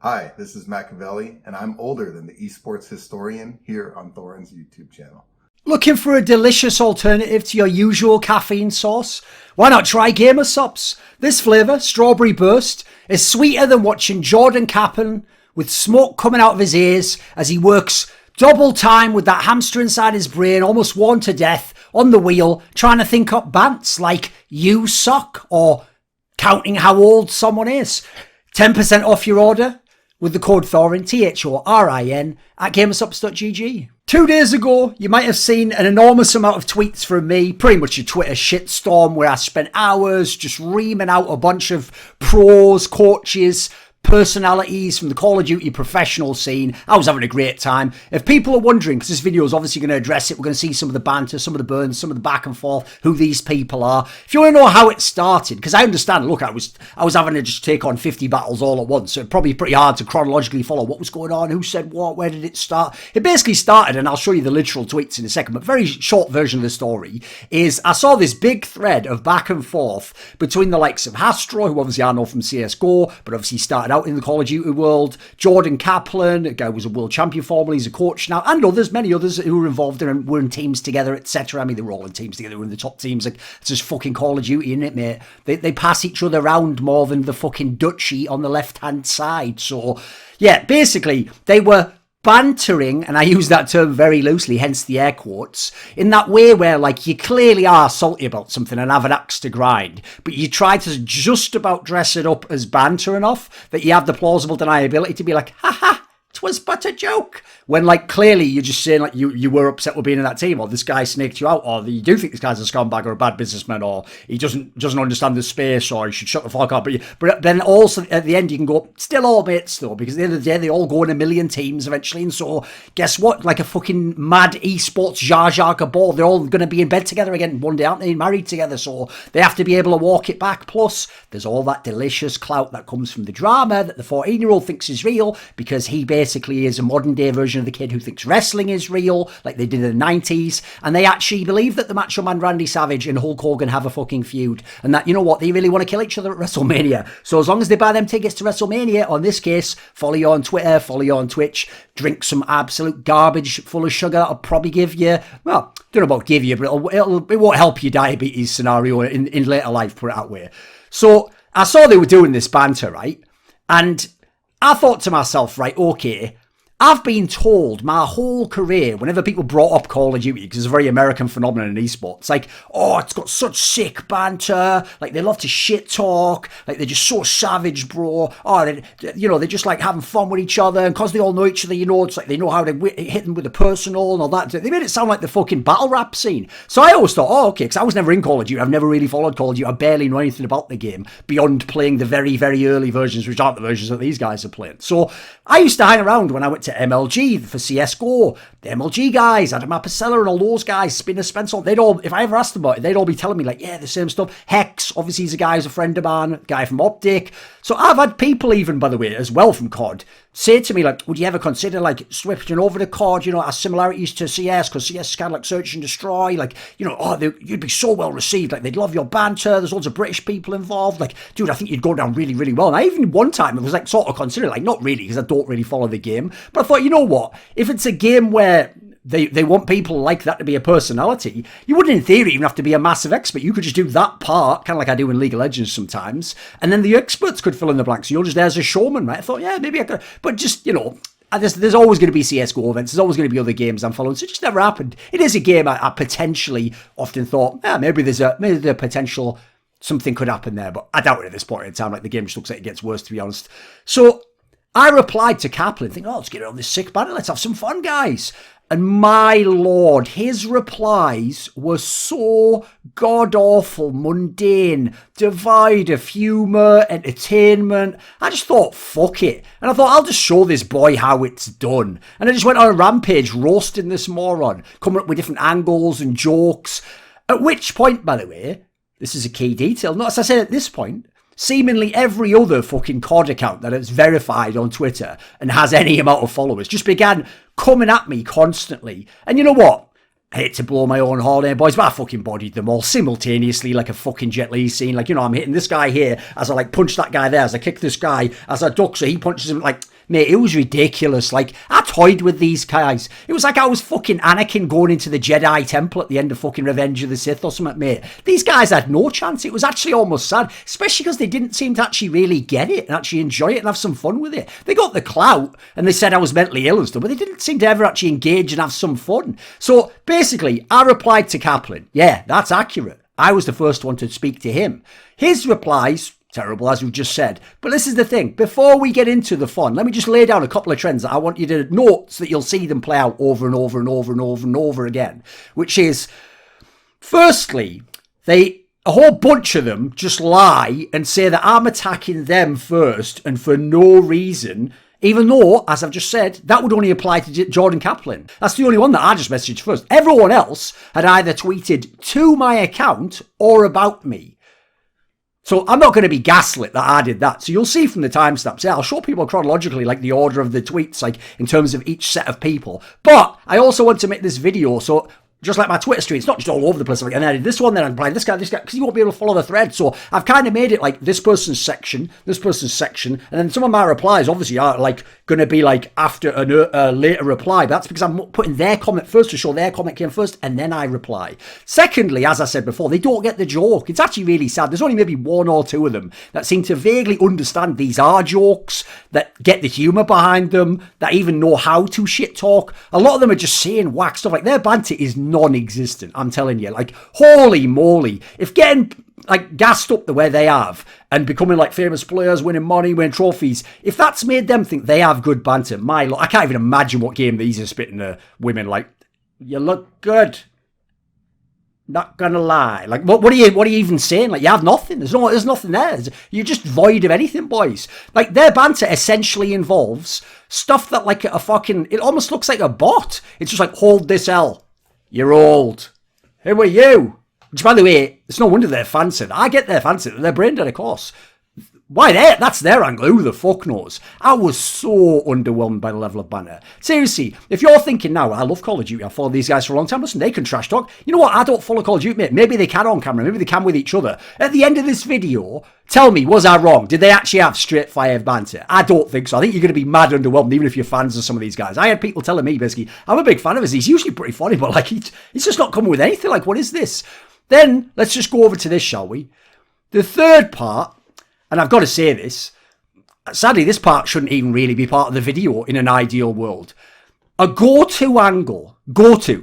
Hi, this is Machiavelli, and I'm older than the esports historian here on Thorin's YouTube channel. Looking for a delicious alternative to your usual caffeine source? Why not try Gamer Supps? This flavour, Strawberry Burst, is sweeter than watching Jordan Kaplan with smoke coming out of his ears as he works double time with that hamster inside his brain, almost worn to death, on the wheel, trying to think up bants like "you suck" or counting how old someone is. 10% off your order with the code Thorin, Thorin, at gamersupps.gg. 2 days ago, you might have seen an enormous amount of tweets from me, pretty much a Twitter shitstorm where I spent hours just reaming out a bunch of pros, coaches, personalities from the Call of Duty professional scene. I was having a great time. If people are wondering, because this video is obviously going to address it, we're going to see some of the banter, some of the burns, some of the back and forth, who these people are. If you want to know how it started, because I understand, look, I was having to just take on 50 battles all at once, so it's probably pretty hard to chronologically follow what was going on, who said what, where did it start. It basically started, and I'll show you the literal tweets in a second, but very short version of the story is I saw this big thread of back and forth between the likes of Hastro, who obviously I know from CSGO, but obviously started out in the Call of Duty world, Jordan Kaplan, a guy who was a world champion formerly, he's a coach now, and others, many others who were involved in and were in teams together, etc. I mean, they were all in teams together, they were in the top teams. Like, it's just fucking Call of Duty, isn't it, mate? They pass each other around more than the fucking duchy on the left-hand side. So, yeah, basically, they were bantering, and I use that term very loosely, hence the air quotes, in that way where, like, you clearly are salty about something and have an axe to grind, but you try to just about dress it up as banter enough that you have the plausible deniability to be like, haha, 'twas but a joke. When, like, clearly you're just saying, like, you were upset with being in that team, or this guy snaked you out, or you do think this guy's a scumbag or a bad businessman, or he doesn't understand the space, or he should shut the fuck up. But then also at the end you can go, still all mates though, because at the end of the day they all go in a million teams eventually, and so guess what? Like a fucking mad esports Jar Jar Gabor, they're all going to be in bed together again one day, aren't they? Married together, so they have to be able to walk it back. Plus, there's all that delicious clout that comes from the drama that the 14-year-old thinks is real, because he basically is a modern day version of the kid who thinks wrestling is real, like they did in the 90s, and they actually believe that the Macho Man Randy Savage and Hulk Hogan have a fucking feud, and that, you know what, they really want to kill each other at WrestleMania. So as long as they buy them tickets to WrestleMania, or in this case, follow you on Twitter, follow you on Twitch, drink some absolute garbage full of sugar, I'll probably give you, well, don't know about give you, but it won't help your diabetes scenario in later life, put it that way. So I saw they were doing this banter, right? And I thought to myself, right, okay, I've been told my whole career, whenever people brought up Call of Duty, because it's a very American phenomenon in esports, like, oh, it's got such sick banter, like, they love to shit talk, like, they're just so savage, bro, oh, they're just, like, having fun with each other, and because they all know each other, you know, it's like, they know how to hit them with the personal and all that. They made it sound like the fucking battle rap scene. So I always thought, oh, okay, because I was never in Call of Duty, I've never really followed Call of Duty, I barely know anything about the game, beyond playing the very, very early versions, which aren't the versions that these guys are playing. So I used to hang around when I went to MLG for CSGO, the MLG guys, Adam Apicella and all those guys, Spinner Spencer, they'd all, if I ever asked them about it, they'd all be telling me, like, yeah, the same stuff. Hex, obviously he's a guy who's a friend of mine, guy from OpTic. So I've had people even, by the way, as well from CoD, say to me, like, would you ever consider, like, switching over to CoD, you know, as similarities to CS, because CS is kind of like search and destroy, like, you know, oh, you'd be so well received, like, they'd love your banter, there's loads of British people involved, like, dude, I think you'd go down really, really well. And I even one time, it was like, sort of considering, like, not really, because I don't really follow the game, but I thought, you know what, if it's a game where they want people like that to be a personality, you wouldn't in theory even have to be a massive expert. You could just do that part, kind of like I do in League of Legends sometimes, and then the experts could fill in the blanks. You're just there as a showman, right? I thought, yeah, maybe I could, but just, you know, there's always going to be CSGO events, there's always going to be other games I'm following, so it just never happened. It is a game I potentially often thought, maybe there's a potential something could happen there, but I doubt it at this point in time. Like, the game just looks like it gets worse, to be honest. So I replied to Kaplan thinking, oh, let's get on this sick banner, let's have some fun, guys. And my lord, his replies were so god-awful, mundane, devoid of humour, entertainment. I just thought, fuck it. And I thought, I'll just show this boy how it's done. And I just went on a rampage roasting this moron, coming up with different angles and jokes. At which point, by the way, this is a key detail, not as I said at this point, seemingly every other fucking CoD account that is verified on Twitter and has any amount of followers just began coming at me constantly. And you know what? I hate to blow my own horn here, boys, but I fucking bodied them all simultaneously like a fucking Jet Li scene. Like, you know, I'm hitting this guy here as I, like, punch that guy there, as I kick this guy, as I duck, so he punches him, like, mate, it was ridiculous. Like, I toyed with these guys. It was like I was fucking Anakin going into the Jedi Temple at the end of fucking Revenge of the Sith or something, mate. These guys had no chance. It was actually almost sad, especially because they didn't seem to actually really get it and actually enjoy it and have some fun with it. They got the clout and they said I was mentally ill and stuff, but they didn't seem to ever actually engage and have some fun. So, basically, I replied to Kaplan. Yeah, that's accurate. I was the first one to speak to him. His replies, terrible, as we've just said. But this is the thing. Before we get into the fun, let me just lay down a couple of trends that I want you to note so that you'll see them play out over and over and over and over and over again. Which is, firstly, a whole bunch of them just lie and say that I'm attacking them first and for no reason, even though, as I've just said, that would only apply to Jordan Kaplan. That's the only one that I just messaged first. Everyone else had either tweeted to my account or about me. So I'm not going to be gaslit that I did that. So you'll see from the timestamps. Yeah, I'll show people chronologically, like the order of the tweets, like in terms of each set of people. But I also want to make this video so, just like my Twitter stream, it's not just all over the place. Like, and then I did this one, then I'm playing this guy, because you won't be able to follow the thread. So I've kind of made it like this person's section, and then some of my replies obviously are like going to be like after a later reply. But that's because I'm putting their comment first to show their comment came first, and then I reply. Secondly, as I said before, they don't get the joke. It's actually really sad. There's only maybe one or two of them that seem to vaguely understand these are jokes, that get the humour behind them, that even know how to shit talk. A lot of them are just saying whack stuff. Like, their banter is non-existent, I'm telling you. Like, holy moly, if getting like gassed up the way they have and becoming like famous players, winning money, winning trophies, if that's made them think they have good banter, I can't even imagine what game these are spitting to women. Like, you look good, not gonna lie. Like, what are you even saying? Like, you have nothing. There's nothing there. You're just void of anything, boys. Like, their banter essentially involves stuff that like a fucking, it almost looks like a bot. It's just like, hold this L. You're old. Who are you? Which, by the way, it's no wonder they're fancy. I get their fancy. They're brain dead, of course. Why that's their angle. Who the fuck knows? I was so underwhelmed by the level of banter. Seriously, if you're thinking now, I love Call of Duty, I've followed these guys for a long time, listen, they can trash talk. You know what? I don't follow Call of Duty, mate. Maybe they can on camera. Maybe they can with each other. At the end of this video, tell me, was I wrong? Did they actually have straight fire banter? I don't think so. I think you're going to be mad underwhelmed, even if you're fans of some of these guys. I had people telling me, basically, I'm a big fan of his. He's usually pretty funny, but like, he's just not coming with anything. Like, what is this? Then, let's just go over to this, shall we? The third part, and I've got to say this, sadly, this part shouldn't even really be part of the video in an ideal world. A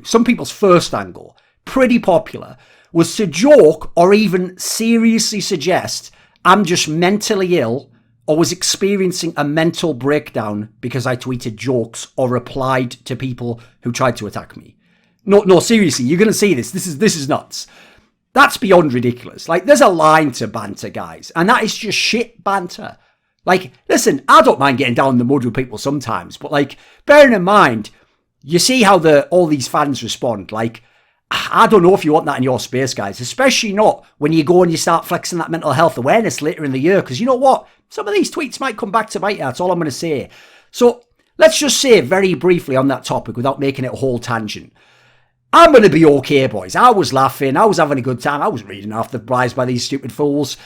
some people's first angle, pretty popular, was to joke or even seriously suggest I'm just mentally ill or was experiencing a mental breakdown because I tweeted jokes or replied to people who tried to attack me. No, seriously, you're going to see this. This is nuts. That's beyond ridiculous. Like, there's a line to banter, guys, and that is just shit banter. Like, listen, I don't mind getting down in the mud with people sometimes, but like, bearing in mind, you see how all these fans respond. Like, I don't know if you want that in your space, guys, especially not when you go and you start flexing that mental health awareness later in the year, because you know what? Some of these tweets might come back to bite you. That's all I'm going to say. So let's just say very briefly on that topic without making it a whole tangent. I'm going to be okay, boys. I was laughing. I was having a good time. I wasn't reading off the replies by these stupid fools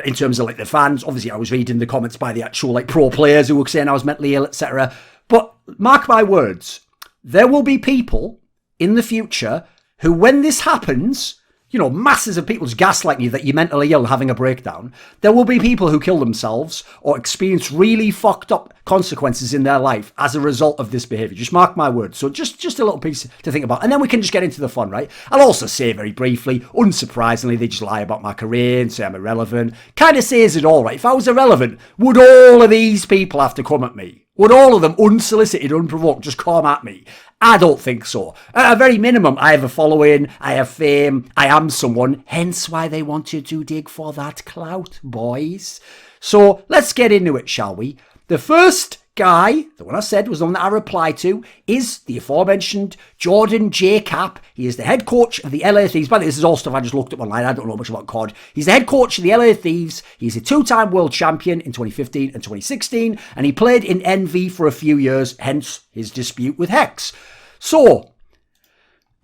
in terms of like the fans. Obviously, I was reading the comments by the actual like pro players who were saying I was mentally ill, etc. But mark my words, there will be people in the future who, when this happens, you know, masses of people just gaslight you that you're mentally ill having a breakdown. There will be people who kill themselves or experience really fucked up consequences in their life as a result of this behaviour. Just mark my words. So just a little piece to think about. And then we can just get into the fun, right? I'll also say very briefly, unsurprisingly, they just lie about my career and say I'm irrelevant. Kind of says it all, right? If I was irrelevant, would all of these people have to come at me? Would all of them, unsolicited, unprovoked, just come at me? I don't think so. At a very minimum, I have a following, I have fame, I am someone, hence why they wanted to dig for that clout, boys. So let's get into it, shall we? The first guy, the one I said was the one that I replied to, is the aforementioned Jordan J. Cap. He is the head coach of the LA Thieves. By the way, this is all stuff I just looked up online. I don't know much about CoD. He's the head coach of the LA Thieves. He's a two-time world champion in 2015 and 2016, and he played in NV for a few years, hence his dispute with Hex. So,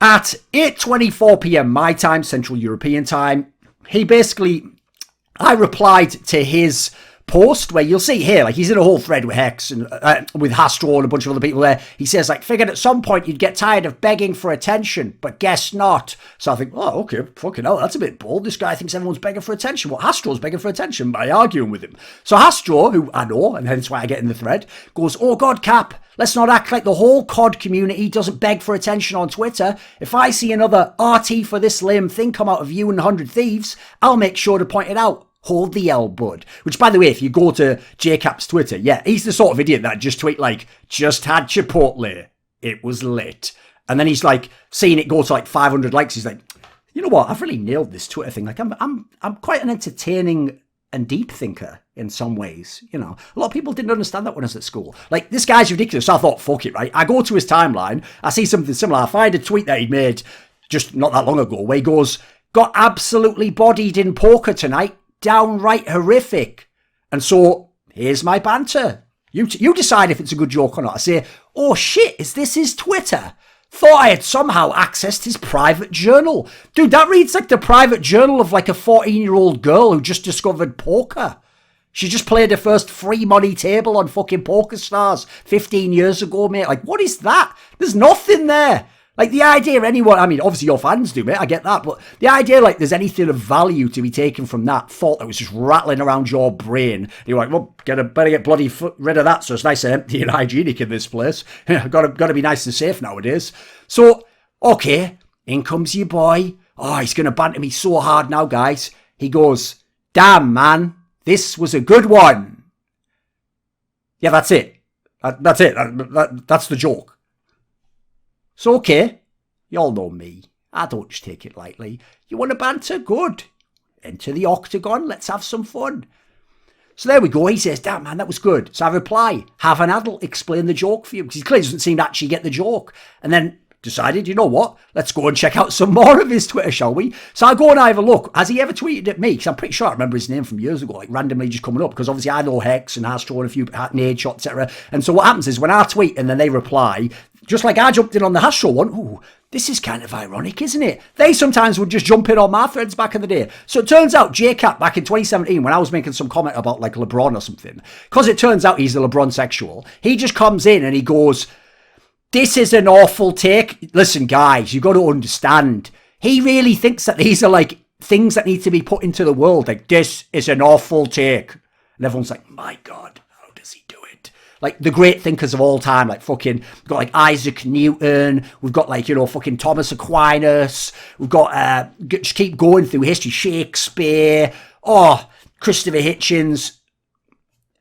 At 8:24 p.m. my time, Central European time, I replied to his post where you'll see here, like he's in a whole thread with Hex and with Hastro and a bunch of other people there. He says, like, figured at some point you'd get tired of begging for attention, but guess not. So I think, oh, okay, fucking hell, that's a bit bold. This guy thinks everyone's begging for attention. What, Hastro's begging for attention by arguing with him. So Hastro, who I know, and hence why I get in the thread, goes, oh God, Cap, let's not act like the whole CoD community doesn't beg for attention on Twitter. If I see another RT for this lame thing come out of you and 100 Thieves, I'll make sure to point it out. Hold the L, bud. Which, by the way, if you go to JCap's Twitter, yeah, he's the sort of idiot that just tweet like, just had Chipotle. It was lit. And then he's like, seeing it go to like 500 likes. He's like, you know what? I've really nailed this Twitter thing. Like, I'm quite an entertaining and deep thinker in some ways. You know, a lot of people didn't understand that when I was at school. Like, this guy's ridiculous. So I thought, fuck it, right? I go to his timeline. I see something similar. I find a tweet that he made just not that long ago where he goes, got absolutely bodied in poker tonight. Downright horrific. And so here's my banter. You decide if it's a good joke or not. I say, oh shit, is this his Twitter? Thought I had somehow accessed his private journal. Dude, that reads like the private journal of like a 14-year-old girl who just discovered poker. She just played her first free money table on fucking PokerStars 15 years ago, mate. Like, what is that? There's nothing there. Like, the idea anyone, I mean, obviously your fans do, mate, I get that, but the idea, like, there's anything of value to be taken from that thought that was just rattling around your brain. You're like, well, better get bloody rid of that so it's nice and empty and hygienic in this place. Gotta be nice and safe nowadays. So, okay, in comes your boy. Oh, he's gonna banter me so hard now, guys. He goes, damn, man, this was a good one. Yeah, that's it. That's it. That's the joke. So, okay, you all know me. I don't just take it lightly. You want to banter? Good. Enter the octagon. Let's have some fun. So there we go. He says, damn, man, that was good. So I reply, have an adult explain the joke for you. Because he clearly doesn't seem to actually get the joke. And then decided, you know what? Let's go and check out some more of his Twitter, shall we? So I go and I have a look. Has he ever tweeted at me? Because I'm pretty sure I remember his name from years ago, like randomly just coming up. Because obviously I know Hex and Hastro and a few Nade Shot, etc. And so what happens is when I tweet and then they reply, just like I jumped in on the Hastro one, ooh, this is kind of ironic, isn't it? They sometimes would just jump in on my threads back in the day. So it turns out JCap back in 2017, when I was making some comment about like LeBron or something, because it turns out he's a LeBron sexual, he just comes in and he goes, this is an awful take. Listen, guys, you got to understand. He really thinks that these are like things that need to be put into the world. Like, this is an awful take. And everyone's like, my God, how does he do it? Like, the great thinkers of all time, like fucking, we've got like Isaac Newton. We've got like, you know, fucking Thomas Aquinas. We've got, just keep going through history. Shakespeare. Oh, Christopher Hitchens.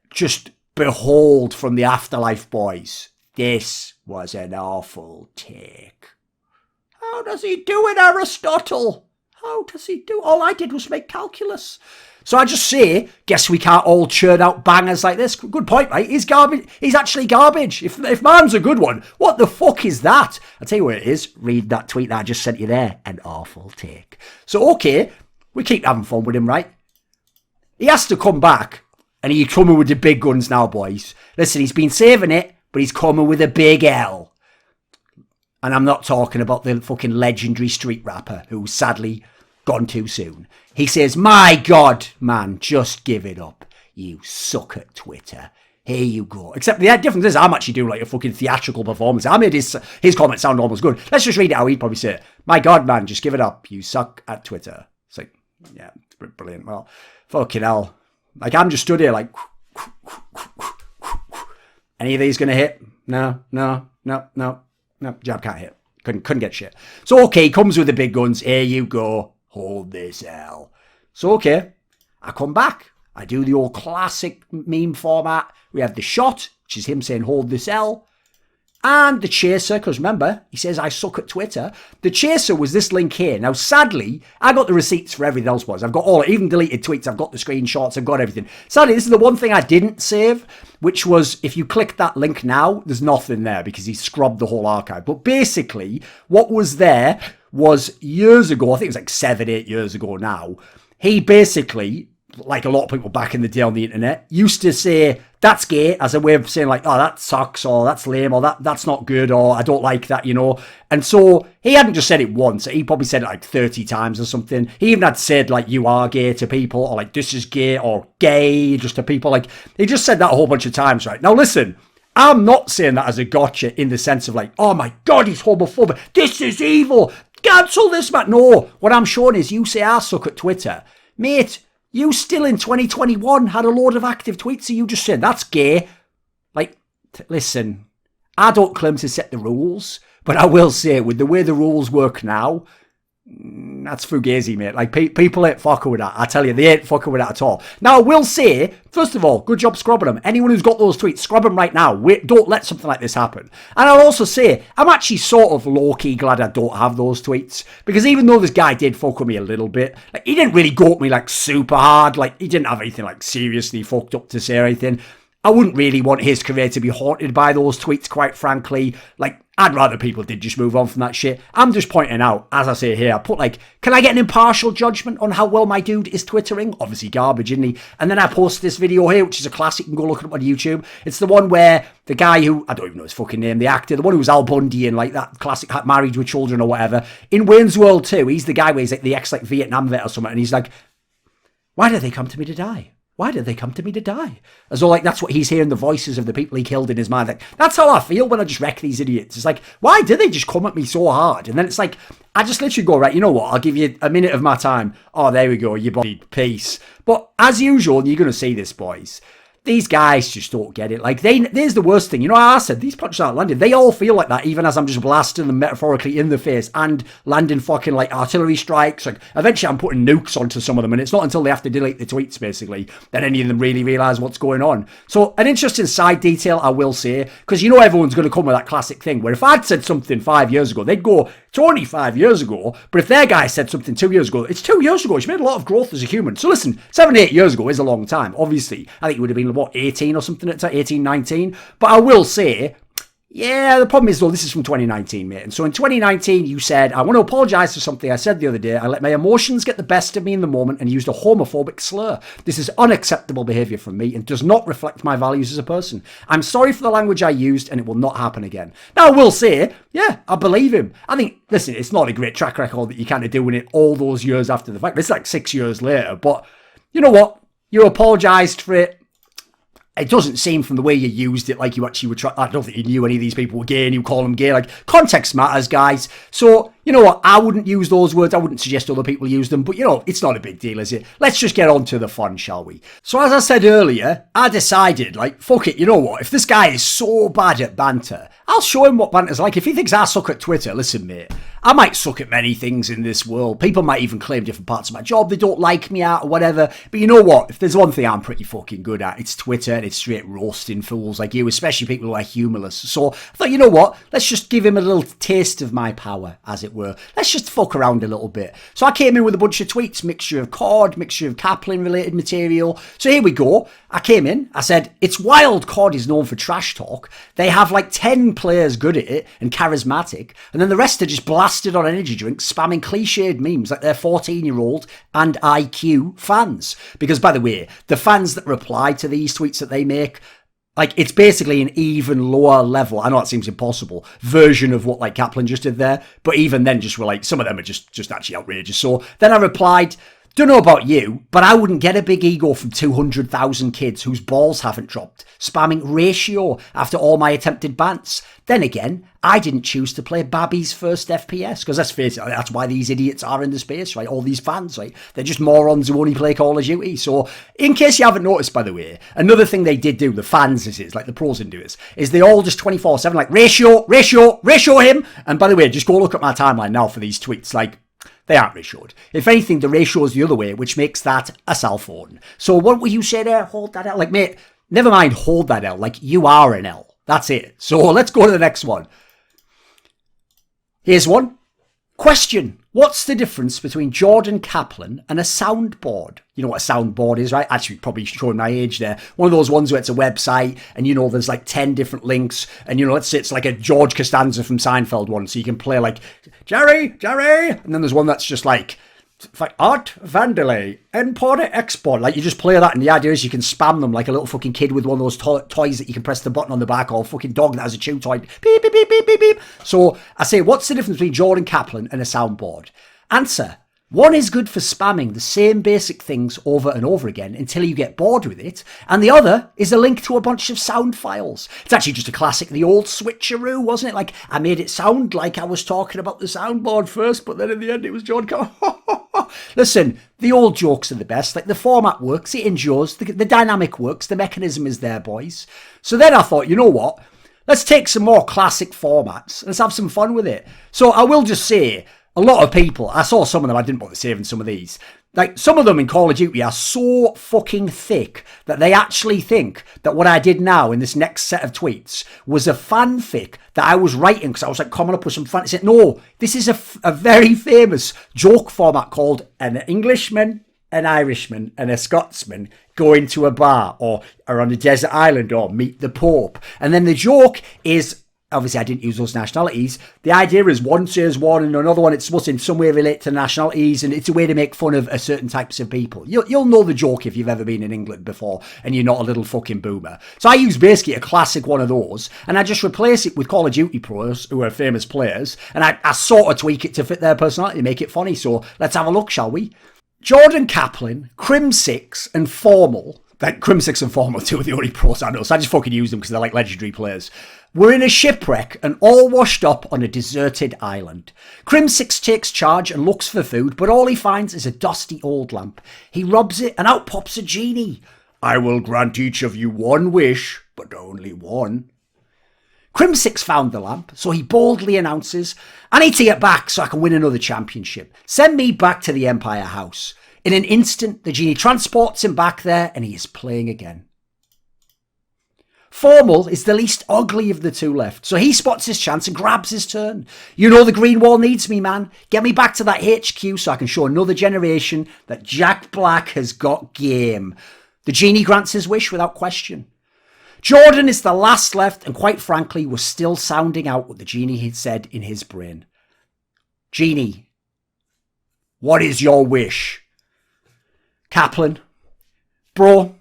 Just behold from the afterlife, boys. This was an awful take. How does he do it, Aristotle? How does he do it? All I did was make calculus. So I just say, guess we can't all churn out bangers like this. Good point, right? He's garbage. He's actually garbage. If man's a good one, what the fuck is that? I'll tell you what it is. Read that tweet that I just sent you there. An awful take. So, okay, we keep having fun with him, right? He has to come back, and he's coming with the big guns now, boys. Listen, he's been saving it, but he's coming with a big L. And I'm not talking about the fucking legendary street rapper who's sadly gone too soon. He says, my God, man, just give it up. You suck at Twitter. Here you go. Except the difference is I'm actually doing like a fucking theatrical performance. I made his comments sound almost good. Let's just read it how he'd probably say it. My God, man, just give it up. You suck at Twitter. It's like, yeah, it's brilliant. Well, fucking hell. Like, I'm just stood here like... Any of these going to hit? No. Jab can't hit. Couldn't get shit. So, okay, comes with the big guns. Here you go. Hold this L. So, okay, I come back. I do the old classic meme format. We have the shot, which is him saying, hold this L. And the chaser, because remember, he says, I suck at Twitter. The chaser was this link here. Now, sadly, I got the receipts for everything else, boys. I've got all, even deleted tweets. I've got the screenshots. I've got everything. Sadly, this is the one thing I didn't save, which was, if you click that link now, there's nothing there because he scrubbed the whole archive. But basically, what was there was years ago, I think it was like 7, 8 years ago now, he basically like a lot of people back in the day on the internet, used to say that's gay as a way of saying like, oh, that sucks, or that's lame, or that's not good, or I don't like that, you know. And so he hadn't just said it once, he probably said it like 30 times or something. He even had said like, you are gay to people, or like, this is gay, or gay just to people. Like, he just said that a whole bunch of times, right? Now listen, I'm not saying that as a gotcha in the sense of like, oh my God, he's homophobic, this is evil, cancel this man. No, what I'm showing is you say I suck at Twitter. Mate, you still in 2021 had a load of active tweets, so you just said that's gay. Like, listen, I don't claim to set the rules, but I will say with the way the rules work now, that's fugazi, mate. Like, people ain't fucking with that. I tell you, they ain't fucking with that at all. Now, I will say, first of all, good job scrubbing them. Anyone who's got those tweets, scrub them right now. Don't let something like this happen. And I'll also say, I'm actually sort of low-key glad I don't have those tweets. Because even though this guy did fuck with me a little bit, like, he didn't really go at me, like, super hard. Like, he didn't have anything, like, seriously fucked up to say or anything. I wouldn't really want his career to be haunted by those tweets, quite frankly. Like, I'd rather people did just move on from that shit. I'm just pointing out, as I say here, I put like, can I get an impartial judgment on how well my dude is twittering? Obviously garbage, isn't he? And then I post this video here, which is a classic. You can go look it up on YouTube. It's the one where the guy who, I don't even know his fucking name, the actor, the one who was Al Bundy and like that classic Married with Children or whatever. In Wayne's World 2, he's the guy where he's like the ex-like Vietnam vet or something. And he's like, why did they come to me to die? Why did they come to me to die? As though like that's what he's hearing, the voices of the people he killed in his mind. Like, that's how I feel when I just wreck these idiots. It's like, why did they just come at me so hard? And then it's like, I just literally go, right, you know what? I'll give you a minute of my time. Oh, there we go, you bloody peace. But as usual, and you're going to see this, boys, these guys just don't get it. Like, there's the worst thing. You know, I said, these punches aren't landing. They all feel like that, even as I'm just blasting them metaphorically in the face and landing fucking, like, artillery strikes. Like, eventually I'm putting nukes onto some of them, and it's not until they have to delete the tweets, basically, that any of them really realise what's going on. So, an interesting side detail, I will say, because you know everyone's going to come with that classic thing, where if I'd said something 5 years ago, they'd go, it's only 5 years ago, but if their guy said something 2 years ago, it's 2 years ago. He's made a lot of growth as a human. So listen, 7, 8 years ago is a long time, obviously. I think it would have been, what, 18 or something at the time, 18, 19. But I will say, yeah, the problem is, though, this is from 2019, mate. And so in 2019, you said, I want to apologise for something I said the other day. I let my emotions get the best of me in the moment and used a homophobic slur. This is unacceptable behaviour from me and does not reflect my values as a person. I'm sorry for the language I used and it will not happen again. Now, I will say, yeah, I believe him. I think, listen, it's not a great track record that you're kind of doing it all those years after the fact. It's like 6 years later. But you know what? You apologised for it. It doesn't seem from the way you used it like you actually were trying. I don't think you knew any of these people were gay and you call them gay. Like, context matters, guys. So, you know what? I wouldn't use those words. I wouldn't suggest other people use them. But, you know, it's not a big deal, is it? Let's just get on to the fun, shall we? So, as I said earlier, I decided, like, fuck it, you know what? If this guy is so bad at banter, I'll show him what banter's like. If he thinks I suck at Twitter, listen, mate, I might suck at many things in this world. People might even claim different parts of my job they don't like me at or whatever. But you know what? If there's one thing I'm pretty fucking good at, it's Twitter, and it's straight roasting fools like you, especially people who are humorless. So I thought, you know what? Let's just give him a little taste of my power, as it were. Let's just fuck around a little bit. So I came in with a bunch of tweets, mixture of CoD, mixture of Kaplan related material. So here we go. I came in, I said, it's wild CoD is known for trash talk. They have like 10 players good at it and charismatic, and then the rest are just blasted on energy drinks, spamming cliched memes like they're 14-year-old and IQ fans. Because, by the way, the fans that reply to these tweets that they make, like, it's basically an even lower level, I know it seems impossible, version of what, like, Kaplan just did there. But even then, just were like, some of them are just actually outrageous. So then I replied, don't know about you, but I wouldn't get a big ego from 200,000 kids whose balls haven't dropped, spamming ratio after all my attempted bants. Then again, I didn't choose to play Babby's first FPS, because let's face it, that's why these idiots are in the space, right? All these fans, right? They're just morons who only play Call of Duty. So, in case you haven't noticed, by the way, another thing they did do, the fans, this is, like the pros didn't do this, is they all just 24/7, like, ratio him. And by the way, just go look at my timeline now for these tweets, like, they aren't ratioed. If anything, the ratio is the other way, which makes that a self-own. So what will you say there? Hold that L. Like, mate, never mind hold that L. Like, you are an L. That's it. So let's go to the next one. Here's one. Question. What's the difference between Jordan Kaplan and a soundboard? You know what a soundboard is, right? Actually, probably showing my age there. One of those ones where it's a website and, you know, there's like 10 different links. And, you know, let's say it's like a George Costanza from Seinfeld one. So you can play like, Jerry. And then there's one that's just like, like Art Vandelay, import export. Like you just play that, and the idea is you can spam them like a little fucking kid with one of those toys that you can press the button on the back, or a fucking dog that has a chew toy. Beep, beep, beep, beep, beep, beep. So I say, what's the difference between Jordan Kaplan and a soundboard? Answer. One is good for spamming the same basic things over and over again until you get bored with it, and the other is a link to a bunch of sound files. It's actually just a classic, the old switcheroo, wasn't it? Like, I made it sound like I was talking about the soundboard first, but then in the end it was Jordan Kaplan. Listen, the old jokes are the best. Like, the format works, it endures, the dynamic works, the mechanism is there, boys. So then I thought, you know what? Let's take some more classic formats. Let's have some fun with it. So I will just say, a lot of people, I saw some of them, I didn't bother saving some of these. Like, some of them in Call of Duty are so fucking thick that they actually think that what I did now in this next set of tweets was a fanfic that I was writing because I was like coming up with some fun. I said, no, this is a very famous joke format called an Englishman, an Irishman, and a Scotsman go into a bar or are on a desert island or meet the Pope. And then the joke is, obviously I didn't use those nationalities. The idea is one says one and another one, it's supposed to in some way relate to nationalities, and it's a way to make fun of a certain types of people. You'll know the joke if you've ever been in England before and you're not a little fucking boomer. So I use basically a classic one of those, and I just replace it with Call of Duty pros who are famous players, and I sort of tweak it to fit their personality, make it funny. So let's have a look, shall we? Jordan Kaplan, Crim6 and Formal, like Crim6 and Formal, two of the only pros I know, so I just fucking use them because they're like legendary players. We're in a shipwreck and all washed up on a deserted island. Crim6 takes charge and looks for food, but all he finds is a dusty old lamp. He rubs it and out pops a genie. I will grant each of you one wish, but only one. Crim6 found the lamp, so he boldly announces, I need to get back so I can win another championship. Send me back to the Empire House. In an instant, the genie transports him back there and he is playing again. Formal is the least ugly of the two left, so he spots his chance and grabs his turn. You know the green wall needs me, man. Get me back to that HQ so I can show another generation that Jack Black has got game. The genie grants his wish without question. Jordan is the last left and quite frankly was still sounding out what the genie had said in his brain. Genie, what is your wish? Kaplan, bro,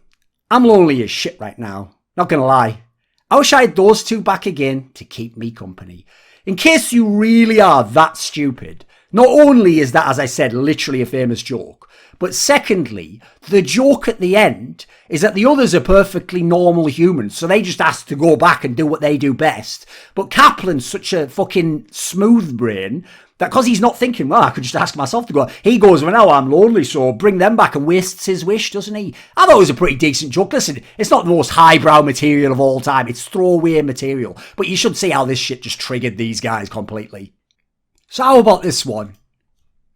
I'm lonely as shit right now. Not gonna lie. I wish I had those two back again to keep me company. In case you really are that stupid, not only is that, as I said, literally a famous joke, but secondly, the joke at the end is that the others are perfectly normal humans, so they just ask to go back and do what they do best. But Kaplan's such a fucking smooth brain that because he's not thinking, well, I could just ask myself to go, he goes, well, now I'm lonely, so bring them back, and wastes his wish, doesn't he? I thought it was a pretty decent joke. Listen, it's not the most highbrow material of all time. It's throwaway material. But you should see how this shit just triggered these guys completely. So how about this one?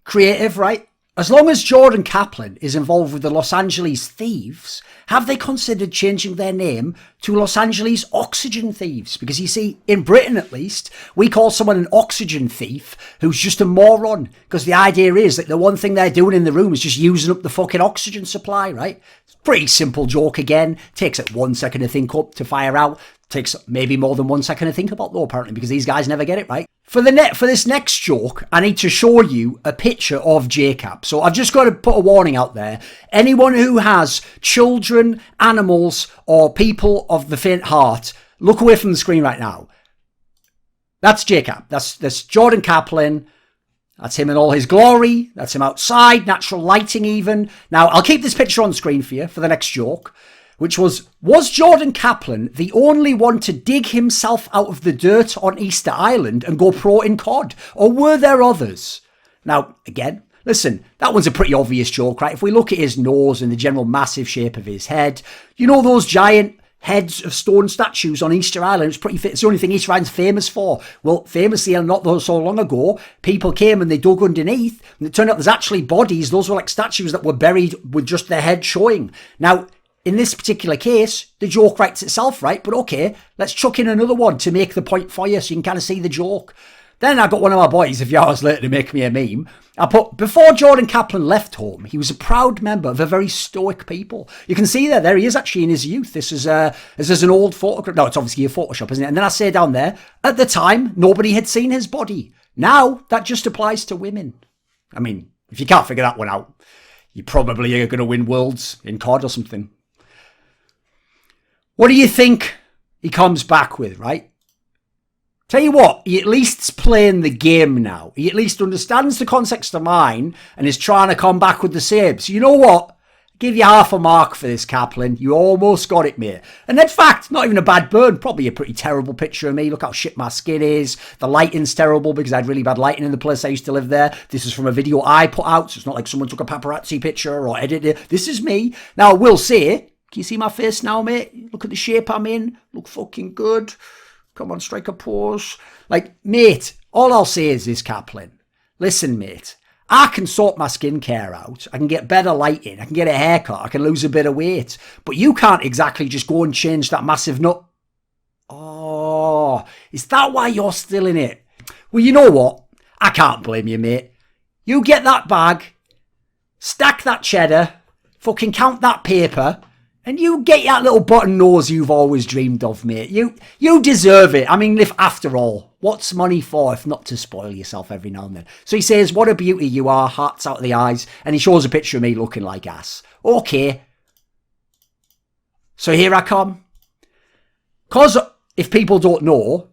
Creative, right? As long as Jordan Kaplan is involved with the Los Angeles Thieves, have they considered changing their name to Los Angeles Oxygen Thieves? Because you see, in Britain at least, we call someone an oxygen thief who's just a moron. Because the idea is that the one thing they're doing in the room is just using up the fucking oxygen supply, right? It's a pretty simple joke again. Takes it 1 second to think up, to fire out. Takes maybe more than 1 second to think about though, apparently, because these guys never get it right. For this next joke, I need to show you a picture of JCap. So I've just got to put a warning out there. Anyone who has children, animals, or people of the faint heart, look away from the screen right now. That's JCap. That's Jordan Kaplan. That's him in all his glory. That's him outside, natural lighting even. Now, I'll keep this picture on screen for you for the next joke, which was Jordan Kaplan the only one to dig himself out of the dirt on Easter Island and go pro in CoD? Or were there others? Now, again, listen, that one's a pretty obvious joke, right? If we look at his nose and the general massive shape of his head, you know those giant heads of stone statues on Easter Island? It's pretty fit. It's the only thing Easter Island's famous for. Well, famously, not so long ago, people came and they dug underneath, and it turned out there's actually bodies. Those were like statues that were buried with just their head showing. Now, in this particular case, the joke writes itself, right? But okay, let's chuck in another one to make the point for you so you can kind of see the joke. Then I got one of my boys a few hours later to make me a meme. I put, before Jordan Kaplan left home, he was a proud member of a very stoic people. You can see there he is actually in his youth. This is an old photograph. No, it's obviously a Photoshop, isn't it? And then I say down there, at the time, nobody had seen his body. Now, that just applies to women. I mean, If you can't figure that one out, you probably are going to win Worlds in CoD or something. What do you think he comes back with, right? Tell you what, he at least's playing the game now. He at least understands the context of mine and is trying to come back with the same. So you know what? Give you half a mark for this, Kaplan. You almost got it, mate. And in fact, not even a bad burn. Probably a pretty terrible picture of me. Look how shit my skin is. The lighting's terrible because I had really bad lighting in the place I used to live there. This is from a video I put out, so it's not like someone took a paparazzi picture or edited it. This is me. Now, I will say, can you see my face now, mate? Look at the shape I'm in. Look fucking good. Come on, strike a pose. Like, mate, all I'll say is this, Kaplan. Listen, mate. I can sort my skincare out. I can get better lighting. I can get a haircut. I can lose a bit of weight. But you can't exactly just go and change that massive nut. Oh, is that why you're still in it? Well, you know what? I can't blame you, mate. You get that bag, stack that cheddar, fucking count that paper, and you get that little button nose you've always dreamed of, mate. You deserve it. I mean, if after all, what's money for if not to spoil yourself every now and then? So he says, what a beauty you are, hearts out of the eyes, and he shows a picture of me looking like ass. Okay. So here I come. Because if people don't know,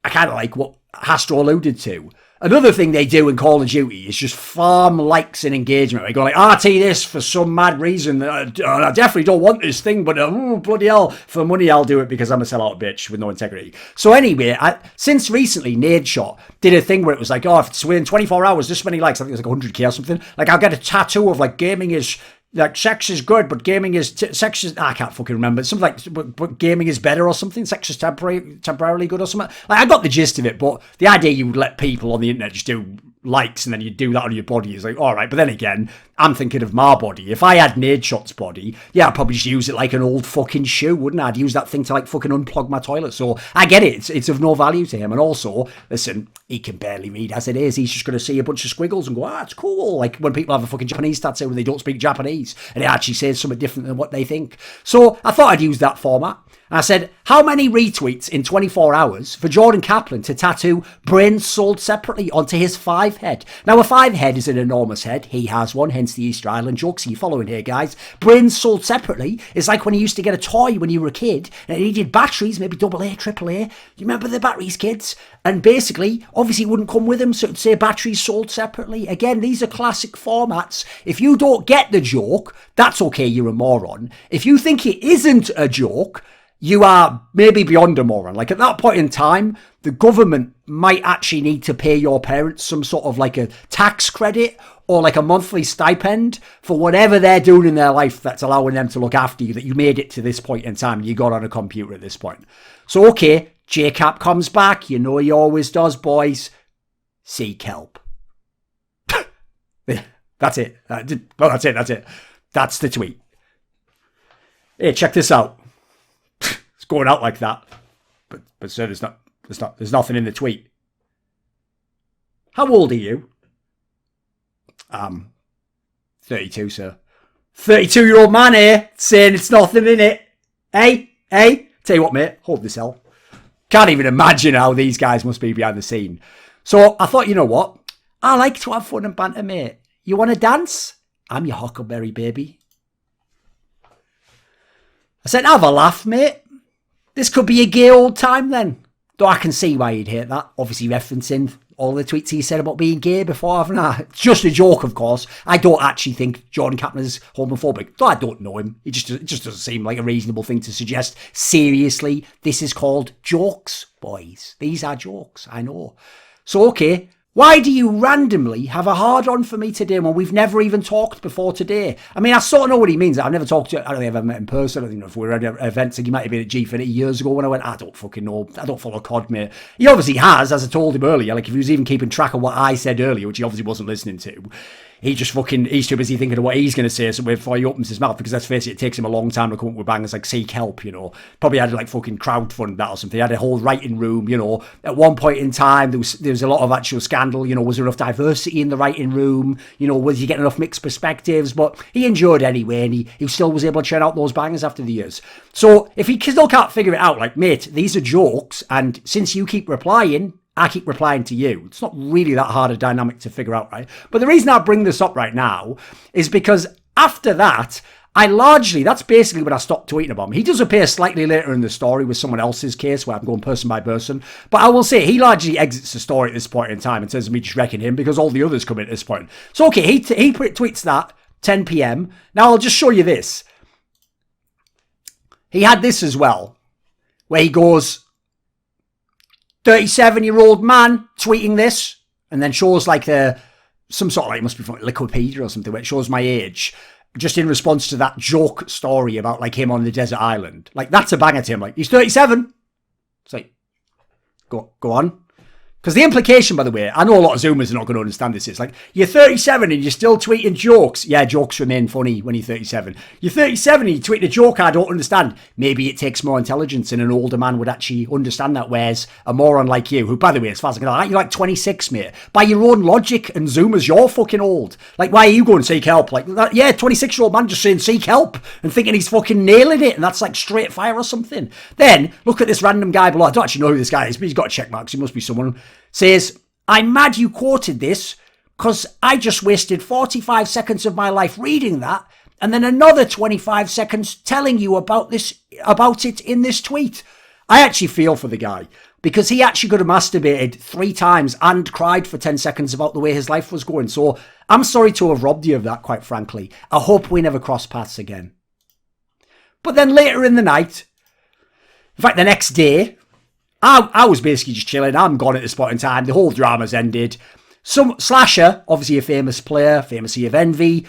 I kind of like what Hastro alluded to. Another thing they do in Call of Duty is just farm likes and engagement. They go like, RT this for some mad reason. I definitely don't want this thing, but bloody hell, for money I'll do it because I'm a sellout bitch with no integrity. So anyway, since recently, Nadeshot did a thing where it was like, oh, if it's within 24 hours, this many likes, I think it was like 100k or something. Like I'll get a tattoo of like gaming is... Like, sex is good, but gaming is... sex is... I can't fucking remember. It's something like... But gaming is better or something. Sex is temporarily good or something. Like, I got the gist of it, but the idea you would let people on the internet just do likes and then you do that on your body is like, all right. But then again, I'm thinking of my body. If I had Nadeshot's body, yeah, I'd probably just use it like an old fucking shoe, wouldn't I? I'd use that thing to like fucking unplug my toilet. So I get it. It's of no value to him. And also, listen, he can barely read as it is. He's just going to see a bunch of squiggles and go, it's cool. Like when people have a fucking Japanese tattoo and they don't speak Japanese and it actually says something different than what they think. So I thought I'd use that format. And I said, how many retweets in 24 hours for Jordan Kaplan to tattoo brains sold separately onto his 5 head? Now, a 5 head is an enormous head. He has one, hence the Easter Island jokes. Are you following here, guys? Brains sold separately is like when you used to get a toy when you were a kid and it needed batteries, maybe AA, AAA. You remember the batteries, kids? And basically, obviously, it wouldn't come with them, so it'd say batteries sold separately. Again, these are classic formats. If you don't get the joke, that's okay, you're a moron. If you think it isn't a joke, you are maybe beyond a moron. Like at that point in time, the government might actually need to pay your parents some sort of like a tax credit or like a monthly stipend for whatever they're doing in their life that's allowing them to look after you, that you made it to this point in time. You got on a computer at this point. So, okay, JCap comes back. You know he always does, boys. Seek help. That's it. That's it. That's the tweet. Hey, check this out. Going out like that, but sir, there's nothing in the tweet. How old are you? 32, sir. 32-year-old man here saying it's nothing in it. Hey, tell you what, mate, hold this hell. Can't even imagine how these guys must be behind the scene. So I thought, you know what? I like to have fun and banter, mate. You want to dance? I'm your huckleberry baby. I said, have a laugh, mate. This could be a gay old time then. Though I can see why you'd hate that. Obviously referencing all the tweets he said about being gay before, haven't I? It's just a joke, of course. I don't actually think Jordan Kaplan is homophobic. Though I don't know him. It just doesn't seem like a reasonable thing to suggest. Seriously, this is called jokes, boys. These are jokes, I know. So, okay. Why do you randomly have a hard-on for me today when we've never even talked before today? I mean, I sort of know what he means. I've never talked to you. I don't think I've ever met in person. I don't know if we were at events. Like he might have been at G50 years ago when I went, I don't fucking know. I don't follow CoD, mate. He obviously has, as I told him earlier. Like, if he was even keeping track of what I said earlier, which he obviously wasn't listening to, he's too busy thinking of what he's going to say so before he opens his mouth, because let's face it, it takes him a long time to come up with bangers like seek help, you know. Probably had to like fucking crowdfund that or something. He had a whole writing room, you know. At one point in time, there was a lot of actual scandal, you know. Was there enough diversity in the writing room? You know, was he getting enough mixed perspectives? But he enjoyed anyway, and he still was able to churn out those bangers after the years. So if he still can't figure it out, like, mate, these are jokes, and since you keep replying, I keep replying to you. It's not really that hard a dynamic to figure out, right? But the reason I bring this up right now is because after that, that's basically when I stopped tweeting about him. He does appear slightly later in the story with someone else's case where I'm going person by person. But I will say he largely exits the story at this point in time in terms of me just wrecking him because all the others come in at this point. So, okay, he tweets that 10 p.m. Now, I'll just show you this. He had this as well, where he goes, 37-year-old man tweeting this, and then shows like some sort of like, it must be from Wikipedia or something, where it shows my age, just in response to that joke story about like him on the desert island. Like, that's a banger to him. Like, he's 37. It's like, go on. Because the implication, by the way, I know a lot of Zoomers are not going to understand this. It's like, you're 37 and you're still tweeting jokes. Yeah, jokes remain funny when you're 37. You're 37 and you tweet a joke I don't understand. Maybe it takes more intelligence and an older man would actually understand that, whereas a moron like you, who, by the way, as far as I can tell, you're like 26, mate. By your own logic and Zoomers, you're fucking old. Like, why are you going seek help? Like, yeah, 26-year-old man just saying seek help and thinking he's fucking nailing it and that's like straight fire or something. Then, look at this random guy below. I don't actually know who this guy is, but he's got a check mark, so he must be someone. Says, I'm mad you quoted this because I just wasted 45 seconds of my life reading that and then another 25 seconds telling you about it in this tweet. I actually feel for the guy because he actually could have masturbated 3 times and cried for 10 seconds about the way his life was going. So I'm sorry to have robbed you of that, quite frankly. I hope we never cross paths again. But then later in the night, in fact, the next day, I was basically just chilling. I'm gone at this point in time. The whole drama's ended. Some SlasheR, obviously a famous player, famously of Envy,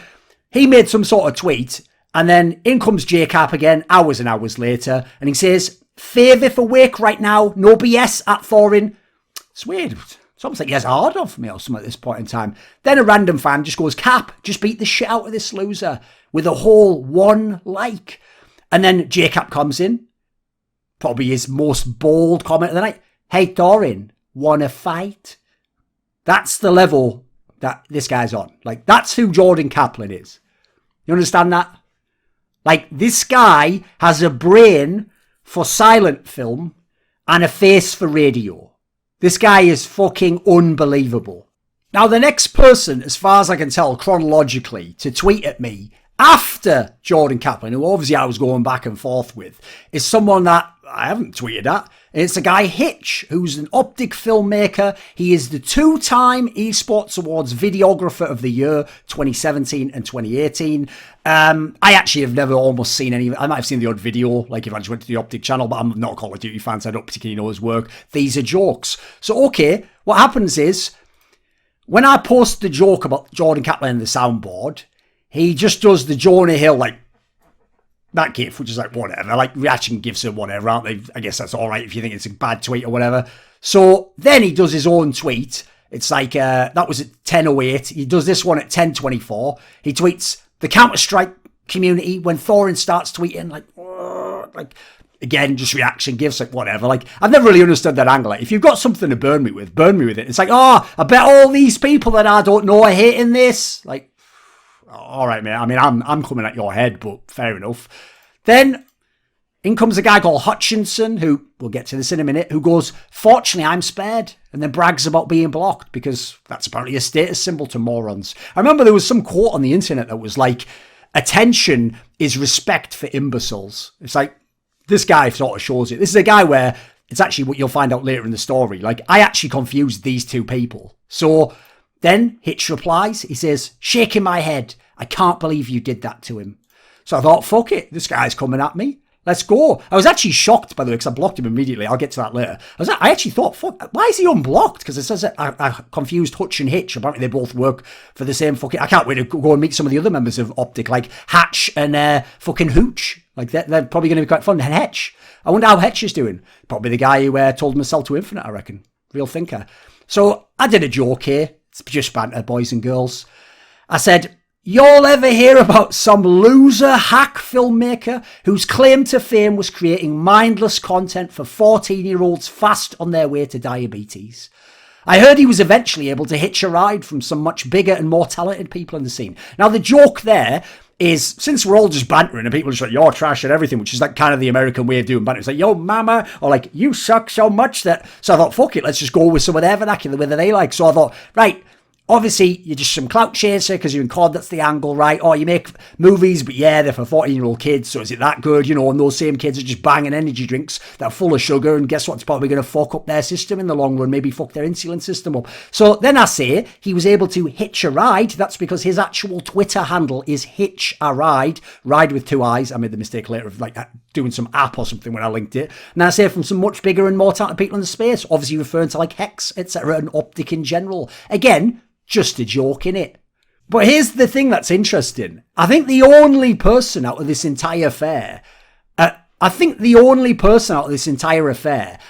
he made some sort of tweet, and then in comes JCap again, hours and hours later, and he says, "Favour for wake right now, no BS at Thorin." It's weird. It's almost like he has a hard on for me or something at this point in time. Then a random fan just goes, "Cap, just beat the shit out of this loser," with a whole 1 like. And then JCap comes in. Probably his most bold comment of the night. "Hey, Thorin, wanna fight?" That's the level that this guy's on. Like, that's who Jordan Kaplan is. You understand that? Like, this guy has a brain for silent film and a face for radio. This guy is fucking unbelievable. Now, the next person, as far as I can tell chronologically, to tweet at me after Jordan Kaplan, who obviously I was going back and forth with, is someone that I haven't tweeted at. It's a guy, Hitch, who's an OpTic filmmaker. He is the 2-time Esports Awards Videographer of the Year, 2017 and 2018. I actually have never almost seen any. I might have seen the odd video, like if I just went to the OpTic channel, but I'm not a Call of Duty fan, so I don't particularly know his work. These are jokes. So, okay, what happens is, when I post the joke about Jordan Kaplan and the soundboard, he just does the Jonah Hill, like, that gif, which is like, whatever, like, reaction gifs or whatever, aren't they? I guess that's all right if you think it's a bad tweet or whatever. So then he does his own tweet. It's like, that was at 10:08. He does this one at 10:24. He tweets, "The Counter-Strike community, when Thorin starts tweeting, like, again, just reaction gifs, like, whatever. Like, I've never really understood that angle. Like, if you've got something to burn me with it. It's like, oh, I bet all these people that I don't know are hating this. Like, all right, mate. I mean, I'm coming at your head, but fair enough. Then in comes a guy called Hutchinson, who, we'll get to this in a minute, who goes, "Fortunately, I'm spared," and then brags about being blocked because that's apparently a status symbol to morons. I remember there was some quote on the internet that was like, "Attention is respect for imbeciles." It's like, this guy sort of shows it. This is a guy where it's actually what you'll find out later in the story. Like, I actually confused these two people. So then Hitch replies. He says, "Shaking my head. I can't believe you did that to him." So I thought, fuck it. This guy's coming at me. Let's go. I was actually shocked, by the way, because I blocked him immediately. I'll get to that later. I actually thought, fuck, why is he unblocked? Because it says that I confused Hutch and Hitch. Apparently they both work for the same fucking... I can't wait to go and meet some of the other members of OpTic, like Hatch and fucking Hooch. Like, they're probably going to be quite fun. And Hitch. I wonder how Hitch is doing. Probably the guy who told him to sell to Infinite, I reckon. Real thinker. So I did a joke here. It's just banter, boys and girls. I said, "Y'all ever hear about some loser hack filmmaker whose claim to fame was creating mindless content for 14-year-olds fast on their way to diabetes? I heard he was eventually able to hitch a ride from some much bigger and more talented people in the scene." Now, the joke there is, since we're all just bantering and people are just like, you're trash and everything, which is like kind of the American way of doing banter. It's like, yo, mama, or like, you suck so much that... So I thought, fuck it, let's just go with some of their vernacular, the way that they like. So I thought, right, obviously, you're just some clout chaser because you're in CoD, that's the angle, right? Or you make movies, but yeah, they're for 14-year-old kids, so is it that good? You know, and those same kids are just banging energy drinks that are full of sugar, and guess what? It's probably going to fuck up their system in the long run, maybe fuck their insulin system up. So then I say he was able to hitch a ride. That's because his actual Twitter handle is Hitch a Ride, ride with 2 eyes. I made the mistake later of like doing some app or something when I linked it. And I say from some much bigger and more talented people in the space, obviously referring to like Hex, etc., and OpTic in general. Again, just a joke, innit? But here's the thing that's interesting. I think the only person out of this entire affair,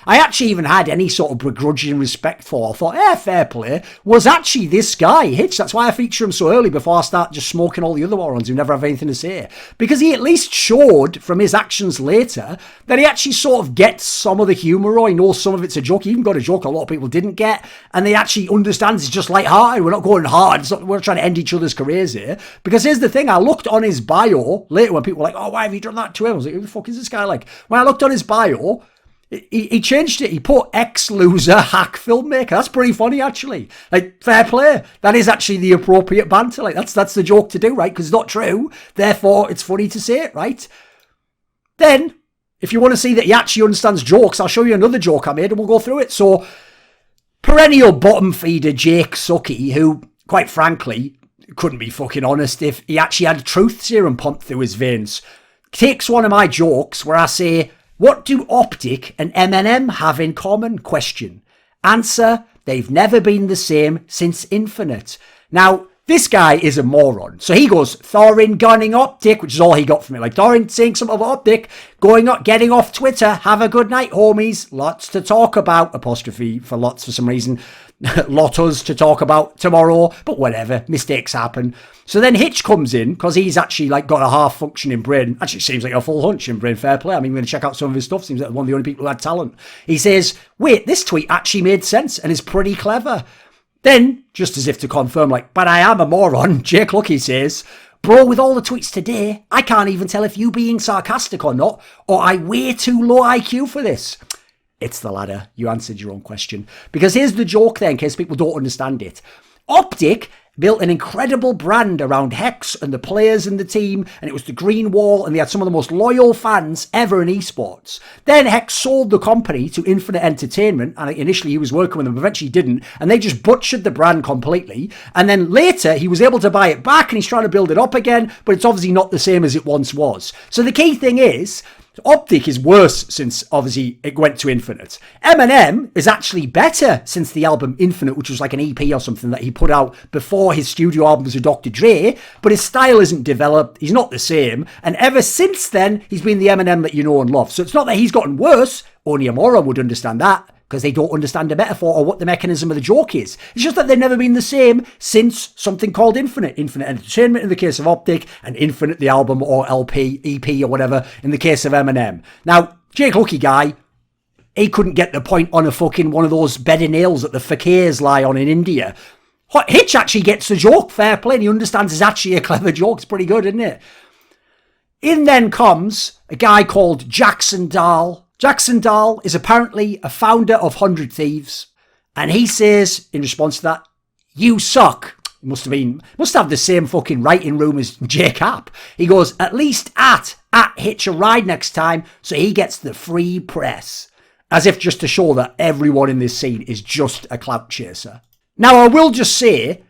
I actually even had any sort of begrudging respect for, I thought, fair play, was actually this guy, Hitch. That's why I feature him so early before I start just smoking all the other morons who never have anything to say. Because he at least showed from his actions later that he actually sort of gets some of the humour, or he knows some of it's a joke. He even got a joke a lot of people didn't get, and they actually understand it's just light-hearted. We're not going hard. We're not trying to end each other's careers here. Because here's the thing, I looked on his bio later when people were like, oh, why have you done that to him? I was like, who the fuck is this guy? Like, when I looked on his bio, he changed it. He put ex-loser hack filmmaker. That's pretty funny, actually. Like, fair play. That is actually the appropriate banter. Like, that's the joke to do, right? Because it's not true. Therefore, it's funny to say it, right? Then, if you want to see that he actually understands jokes, I'll show you another joke I made and we'll go through it. So, perennial bottom feeder Jake Sucky, who, quite frankly, couldn't be fucking honest if he actually had truth serum pumped through his veins, takes one of my jokes where I say, what do OpTic and M have in common? Question. Answer, they've never been the same since Infinite. Now, this guy is a moron. So he goes, Thorin gunning OpTic, which is all he got from it. Like, Thorin saying something about OpTic, going up, getting off Twitter, have a good night, homies. Lots to talk about. Apostrophe for lots for some reason. Lotos to talk about tomorrow, but whatever, mistakes happen. So then Hitch comes in, because he's actually like got a half-functioning brain. Actually seems like a full hunching brain, fair play. I mean, we're going to check out some of his stuff. Seems like one of the only people who had talent. He says, wait, this tweet actually made sense and is pretty clever. Then, just as if to confirm, like, but I am a moron, Jake Lucky says, bro, with all the tweets today, I can't even tell if you being sarcastic or not, or I way too low IQ for this. It's the latter. You answered your own question. Because here's the joke there, in case people don't understand it. OpTic built an incredible brand around Hex and the players and the team, and it was the green wall, and they had some of the most loyal fans ever in esports. Then Hex sold the company to Infinite Entertainment, and initially he was working with them, eventually didn't, and they just butchered the brand completely. And then later he was able to buy it back, and he's trying to build it up again, but it's obviously not the same as it once was. So the key thing is, OpTic is worse since, obviously, it went to Infinite. M is actually better since the album Infinite, which was like an EP or something that he put out before his studio albums with Dr. Dre, but his style isn't developed, he's not the same, and ever since then, he's been the Eminem that you know and love. So it's not that he's gotten worse, only a moron would understand that, because they don't understand the metaphor or what the mechanism of the joke is. It's just that they've never been the same since something called Infinite. Infinite Entertainment in the case of OpTic, and Infinite the album or LP, EP or whatever in the case of Eminem. Now, Jake Lucky guy, he couldn't get the point on a fucking one of those bed of nails that the fakirs lie on in India. Hitch actually gets the joke, fair play, and he understands it's actually a clever joke. It's pretty good, isn't it? In then comes a guy called Jackson Dahl. Jackson Dahl is apparently a founder of 100 Thieves, and he says, in response to that, you suck. Must have the same fucking writing room as Jake App. He goes, at least at Hitch a Ride next time, so he gets the free press. As if just to show that everyone in this scene is just a clout chaser. Now, I will just say,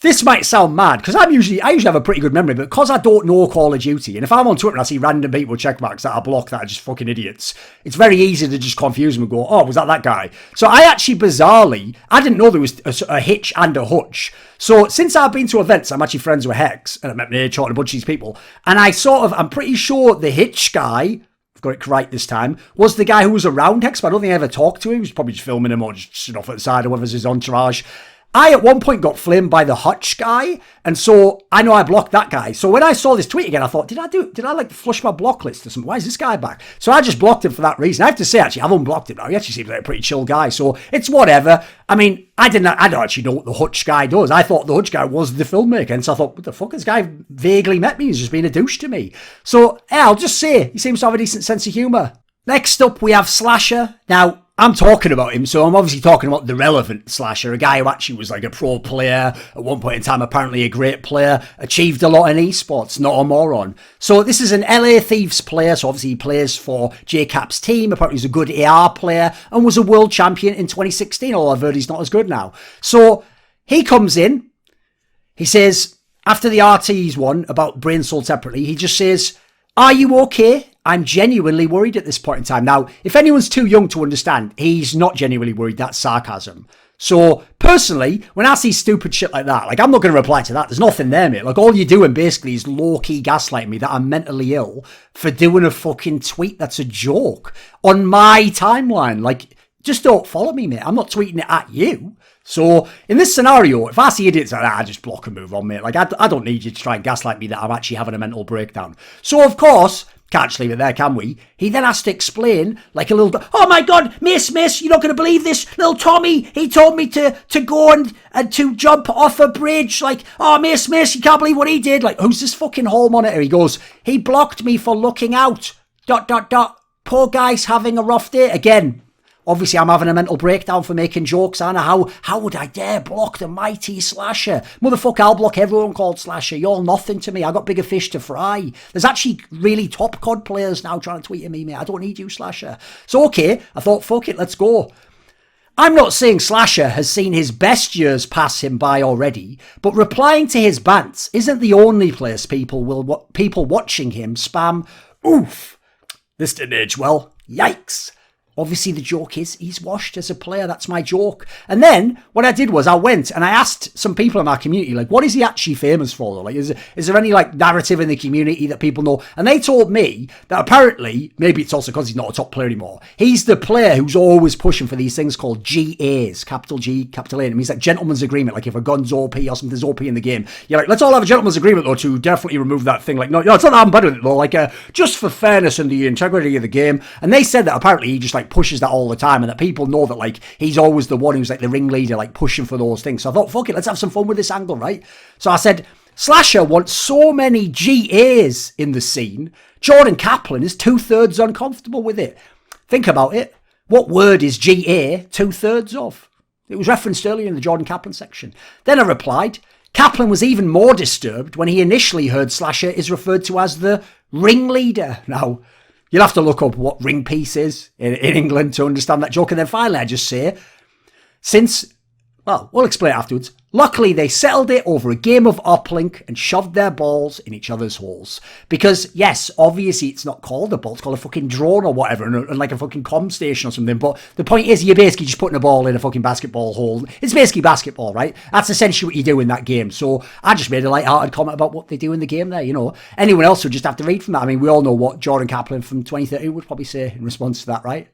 this might sound mad, because I usually have a pretty good memory, but because I don't know Call of Duty, and if I'm on Twitter and I see random people with checkmarks that I block that are just fucking idiots, it's very easy to just confuse them and go, oh, was that guy? So I actually, bizarrely, I didn't know there was a Hitch and a Hutch. So since I've been to events, I'm actually friends with Hex, and I met Nate and a bunch of these people, and I'm pretty sure the Hitch guy, I've got it right this time, was the guy who was around Hex, but I don't think I ever talked to him. He was probably just filming him or just sitting off at the side or whatever's his entourage. I at one point got flamed by the Hutch guy, and so I know I blocked that guy. So when I saw this tweet again, I thought, did I like flush my block list or something? Why is this guy back? So I just blocked him for that reason. I have to say, actually, I've unblocked him now. He actually seems like a pretty chill guy, so it's whatever. I mean, I don't actually know what the Hutch guy does. I thought the Hutch guy was the filmmaker, and so I thought, what the fuck? This guy vaguely met me. He's just being a douche to me. So yeah, I'll just say, he seems to have a decent sense of humour. Next up, we have SlasheR. Now, I'm talking about him, so I'm obviously talking about the relevant SlasheR, a guy who actually was like a pro player, at one point in time apparently a great player, achieved a lot in esports, not a moron. So this is an LA Thieves player, so obviously he plays for JCap's team, apparently he's a good AR player, and was a world champion in 2016, although I've heard he's not as good now. So he comes in, he says, after the RT's one about Brain Soul separately, he just says, "Are you okay? I'm genuinely worried at this point in time." Now, if anyone's too young to understand, he's not genuinely worried. That's sarcasm. So, personally, when I see stupid shit like that, like, I'm not going to reply to that. There's nothing there, mate. Like, all you're doing basically is low-key gaslighting me that I'm mentally ill for doing a fucking tweet that's a joke on my timeline. Like, just don't follow me, mate. I'm not tweeting it at you. So, in this scenario, if I see idiots like that, I just block and move on, mate. Like, I don't need you to try and gaslight me that I'm actually having a mental breakdown. So, of course, can't just leave it there, can we? He then has to explain, like a little, "Oh my God, miss, you're not going to believe this. Little Tommy, he told me to go and to jump off a bridge. Like, oh, miss, you can't believe what he did." Like, who's this fucking hall monitor? He goes, "He blocked me for looking out. ... Poor guy's having a rough day." Again, obviously, I'm having a mental breakdown for making jokes, Anna. How would I dare block the mighty SlasheR? Motherfucker, I'll block everyone called SlasheR. You're nothing to me. I got bigger fish to fry. There's actually really top CoD players now trying to tweet at me, mate. I don't need you, SlasheR. So, okay, I thought, fuck it, let's go. I'm not saying SlasheR has seen his best years pass him by already, but replying to his bants isn't the only place people watching him spam, "Oof, this didn't age well. Yikes." Obviously, the joke is he's washed as a player. That's my joke. And then what I did was I went and I asked some people in our community, like, what is he actually famous for? Though? Like, is there any like narrative in the community that people know? And they told me that apparently, maybe it's also because he's not a top player anymore, he's the player who's always pushing for these things called GAs, capital G, capital A. It means like gentleman's agreement. Like if a gun's OP or something's OP in the game, you're like, let's all have a gentleman's agreement though to definitely remove that thing. Like, no, it's not that I'm bad with it though. Like, just for fairness and the integrity of the game. And they said that apparently he just like pushes that all the time, and that people know that like he's always the one who's like the ringleader, like pushing for those things. So I thought, fuck it, let's have some fun with this angle, right? So I said, SlasheR wants so many GAs in the scene. Jordan Kaplan is 2/3 uncomfortable with it. Think about it. What word is GA 2/3 of? It was referenced earlier in the Jordan Kaplan section. Then I replied, Kaplan was even more disturbed when he initially heard SlasheR is referred to as the ringleader. Now, you'll have to look up what ring piece is in England to understand that joke. And then finally, I just say, we'll explain it afterwards. Luckily, they settled it over a game of uplink and shoved their balls in each other's holes. Because, yes, obviously it's not called a ball, it's called a fucking drone or whatever, and like a fucking comm station or something. But the point is, you're basically just putting a ball in a fucking basketball hole. It's basically basketball, right? That's essentially what you do in that game. So I just made a light-hearted comment about what they do in the game there, you know. Anyone else would just have to read from that. I mean, we all know what Jordan Kaplan from 2013 would probably say in response to that, right?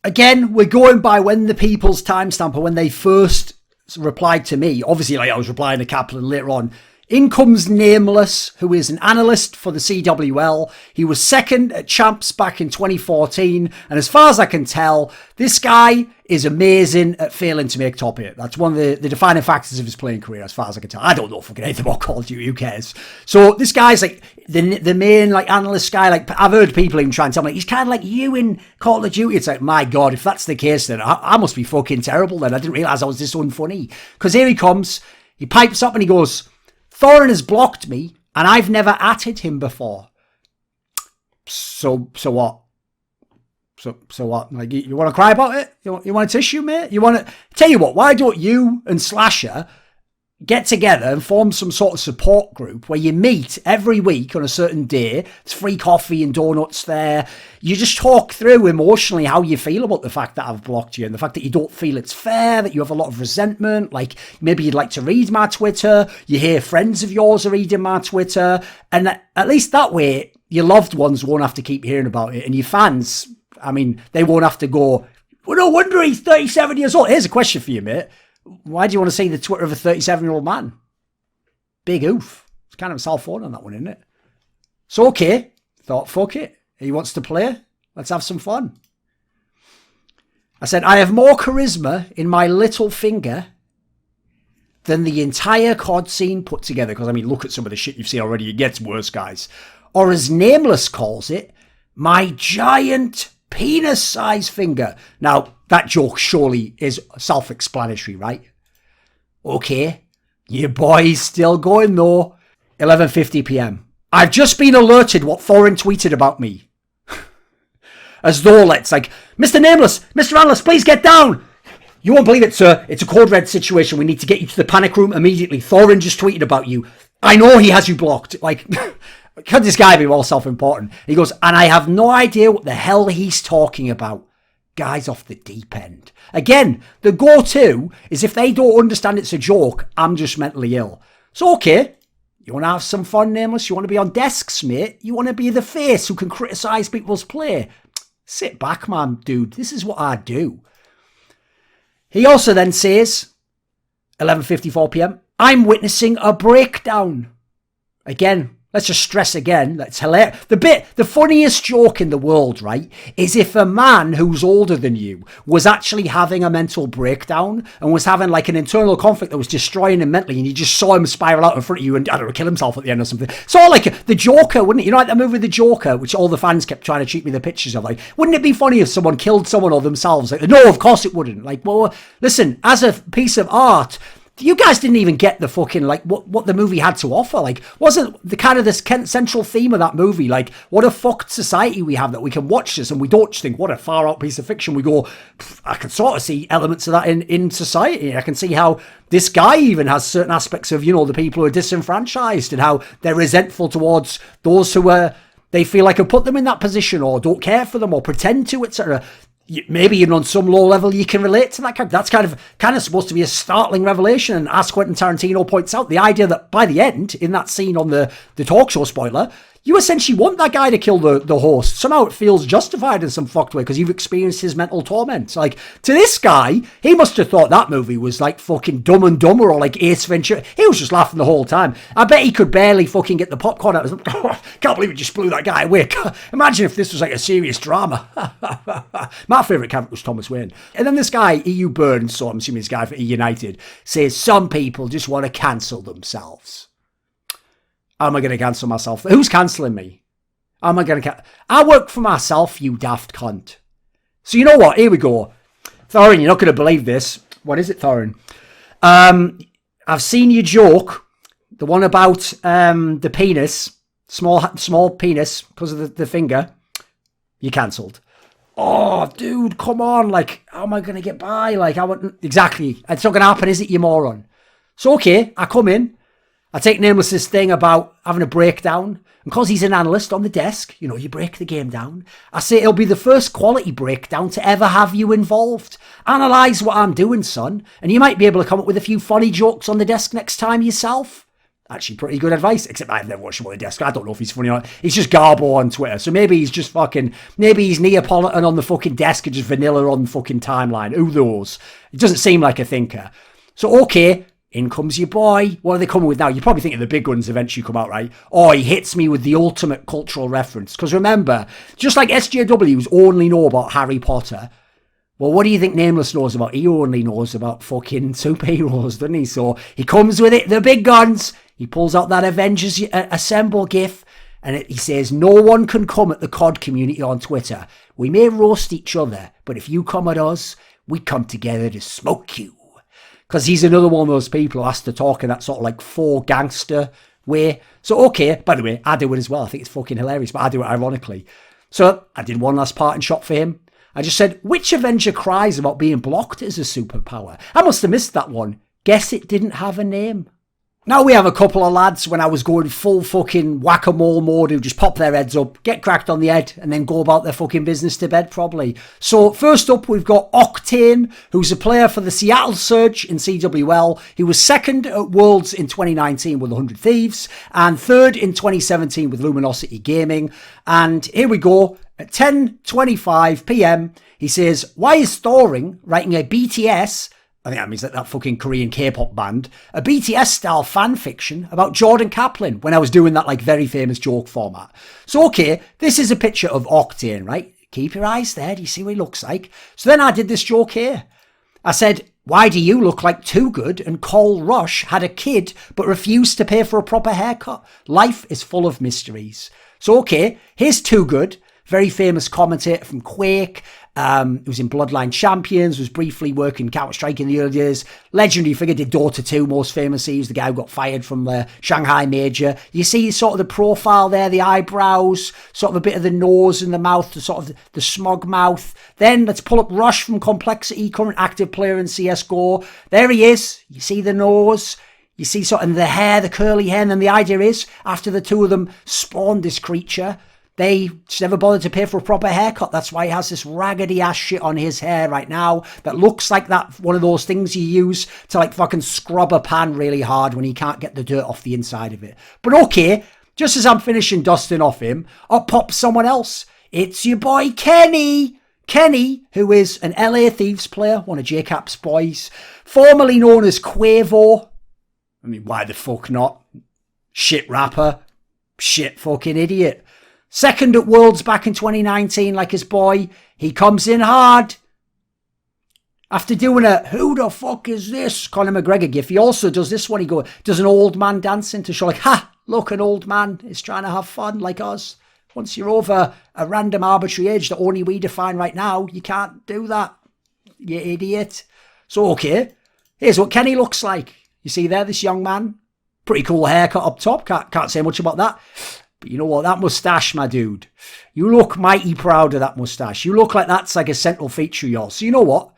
Again, we're going by when the people's timestamp or when they first replied to me. Obviously, like I was replying to Kaplan later on. In comes Nameless, who is an analyst for the CWL. He was second at Champs back in 2014. And as far as I can tell, this guy is amazing at failing to make top 8. That's one of the defining factors of his playing career, as far as I can tell. I don't know fucking anything about Call of Duty, who cares? So this guy's like the main like analyst guy. Like I've heard people even try and tell me, he's kind of like you in Call of Duty. It's like, my God, if that's the case, then I must be fucking terrible then. I didn't realise I was this unfunny. Because here he comes, he pipes up and he goes, Thorin has blocked me, and I've never atted him before. So what? So what? Like, you want to cry about it? You want a tissue, mate? You want to... Tell you what, why don't you and SlasheR get together and form some sort of support group where you meet every week on a certain day. It's free coffee and donuts there. You just talk through emotionally how you feel about the fact that I've blocked you and the fact that you don't feel it's fair, that you have a lot of resentment. Like maybe you'd like to read my Twitter. You hear friends of yours are reading my Twitter. And at least that way, your loved ones won't have to keep hearing about it. And your fans, I mean, they won't have to go, well, no wonder he's 37 years old. Here's a question for you, mate. Why do you want to see the Twitter of a 37-year-old man? Big oof. It's kind of a self phone on that one, isn't it? So, okay. Thought, fuck it. He wants to play. Let's have some fun. I said, I have more charisma in my little finger than the entire COD scene put together. Because, I mean, look at some of the shit you've seen already. It gets worse, guys. Or as Nameless calls it, my giant penis-sized finger. Now, that joke surely is self-explanatory, right? Okay. Your boy's still going, though. 11:50 p.m. I've just been alerted what Thorin tweeted about me. As though it's like, Mr. Nameless, Mr. Analyst, please get down. You won't believe it, sir. It's a code red situation. We need to get you to the panic room immediately. Thorin just tweeted about you. I know he has you blocked. Like, could this guy be all self-important? He goes, and I have no idea what the hell he's talking about. Guys off the deep end. Again, the go-to is if they don't understand it's a joke, I'm just mentally ill. So, okay. You want to have some fun, Nameless? You want to be on desks, mate? You want to be the face who can criticise people's play? Sit back, man, dude. This is what I do. He also then says, 11:54 p.m, I'm witnessing a breakdown. Again, let's just stress again, that's hilarious. The funniest joke in the world, right, is if a man who's older than you was actually having a mental breakdown and was having like an internal conflict that was destroying him mentally, and you just saw him spiral out in front of you and, I don't know, kill himself at the end or something. It's all like the Joker, wouldn't it? You know, like the movie The Joker, which all the fans kept trying to cheat me the pictures of. Like, wouldn't it be funny if someone killed someone or themselves? Like, no, of course it wouldn't. Like, well, listen, as a piece of art, you guys didn't even get the fucking, like, what the movie had to offer. Like, wasn't the kind of this central theme of that movie, like, what a fucked society we have that we can watch this and we don't just think, what a far out piece of fiction. We go, I can sort of see elements of that in society. I can see how this guy even has certain aspects of, you know, the people who are disenfranchised and how they're resentful towards those who are, they feel like have put them in that position or don't care for them or pretend to, etc. Maybe even on some low level you can relate to that character. That's kind of supposed to be a startling revelation. And as Quentin Tarantino points out, the idea that by the end, in that scene on the talk show, spoiler, you essentially want that guy to kill the host. Somehow it feels justified in some fucked way because you've experienced his mental torment. Like, to this guy, he must have thought that movie was like fucking Dumb and Dumber or like Ace Ventura. He was just laughing the whole time. I bet he could barely fucking get the popcorn out. Can't believe it just blew that guy away. Imagine if this was like a serious drama. My favourite character was Thomas Wayne. And then this guy, EU Burns, so I'm assuming this guy for E United, says some people just want to cancel themselves. How am I going to cancel myself? Who's cancelling me? How am I going to I work for myself, you daft cunt. So you know what? Here we go. Thorin, you're not going to believe this. What is it, Thorin? I've seen your joke. The one about the penis. Small penis because of the finger. You cancelled. Oh, dude, come on. Like, how am I going to get by? Like, exactly. It's not going to happen, is it, you moron? So, okay, I come in. I take Nameless's thing about having a breakdown. And because he's an analyst on the desk, you know, you break the game down. I say it'll be the first quality breakdown to ever have you involved. Analyse what I'm doing, son. And you might be able to come up with a few funny jokes on the desk next time yourself. Actually, pretty good advice. Except I've never watched him on the desk. I don't know if he's funny or not. He's just Garbo on Twitter. So maybe he's just maybe he's Neapolitan on the fucking desk and just vanilla on the fucking timeline. Who knows? It doesn't seem like a thinker. So, okay. In comes your boy. What are they coming with now? You probably think of the big ones eventually come out, right? Oh, he hits me with the ultimate cultural reference. Because remember, just like SJWs only know about Harry Potter, well, what do you think Nameless knows about? He only knows about fucking superheroes, doesn't he? So he comes with it, the big guns. He pulls out that Avengers Assemble gif. And he says, no one can come at the COD community on Twitter. We may roast each other, but if you come at us, we come together to smoke you. Because he's another one of those people who has to talk in that sort of like faux gangster way. So, okay, by the way, I do it as well. I think it's fucking hilarious, but I do it ironically. So I did one last parting shot for him. I just said, which Avenger cries about being blocked as a superpower? I must have missed that one. Guess it didn't have a name. Now we have a couple of lads when I was going full fucking whack-a-mole mode who just pop their heads up, get cracked on the head, and then go about their fucking business to bed probably. So first up we've got Octane, who's a player for the Seattle Surge in CWL. He was second at Worlds in 2019 with 100 Thieves, and third in 2017 with Luminosity Gaming. And here we go, at 10:25 PM, he says, why is Thorin writing a BTS I think that means that fucking Korean K-pop band, a BTS-style fan fiction about Jordan Kaplan when I was doing that like very famous joke format. So, okay, this is a picture of Octane, right? Keep your eyes there. Do you see what he looks like? So then I did this joke here. I said, why do you look like Too Good and Cole Rush had a kid but refused to pay for a proper haircut? Life is full of mysteries. So, okay, here's Too Good, very famous commentator from Quake. He was in Bloodline Champions, was briefly working Counter-Strike in the early years. Legendary figure, did Dota 2 most famously. He was the guy who got fired from the Shanghai Major. You see sort of the profile there, the eyebrows, sort of a bit of the nose and the mouth, the sort of the smug mouth. Then let's pull up Rush from Complexity, current active player in CSGO. There he is. You see the nose. You see sort of the hair, the curly hair. And then the idea is, after the two of them spawned this creature, they just never bothered to pay for a proper haircut. That's why he has this raggedy ass shit on his hair right now that looks like that one of those things you use to like fucking scrub a pan really hard when you can't get the dirt off the inside of it. But okay, just as I'm finishing dusting off him, up pops someone else. It's your boy Kenny. Kenny, who is an LA Thieves player, one of JCap's boys, formerly known as Quavo. I mean, why the fuck not? Shit rapper. Shit fucking idiot. Second at Worlds back in 2019, like his boy. He comes in hard. After doing a who the fuck is this Conor McGregor gif, he also does this one. He does an old man dancing to show like, ha, look, an old man is trying to have fun like us. Once you're over a random arbitrary age that only we define right now, you can't do that, you idiot. So, okay, here's what Kenny looks like. You see there, this young man? Pretty cool haircut up top. Can't say much about that. But you know what? That moustache, my dude. You look mighty proud of that moustache. You look like that's like a central feature of yours. So you know what?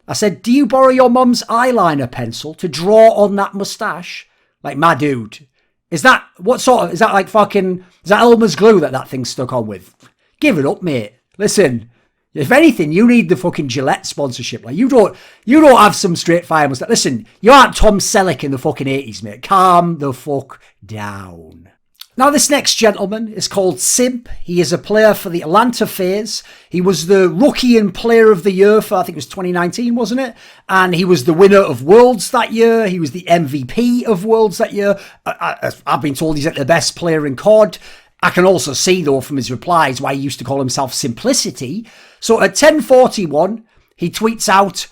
I said, do you borrow your mum's eyeliner pencil to draw on that moustache? Like, my dude. Is that, what sort of, is that like fucking, is that Elmer's glue that thing's stuck on with? Give it up, mate. Listen, if anything, you need the fucking Gillette sponsorship. Like, you don't have some straight fire moustache. Listen, you aren't Tom Selleck in the fucking 80s, mate. Calm the fuck down. Now, this next gentleman is called Simp. He is a player for the Atlanta FaZe. He was the Rookie and Player of the Year for, I think it was 2019, wasn't it? And he was the winner of Worlds that year. He was the MVP of Worlds that year. I've been told he's like the best player in CoD. I can also see, though, from his replies why he used to call himself Simplicity. So at 10:41, he tweets out,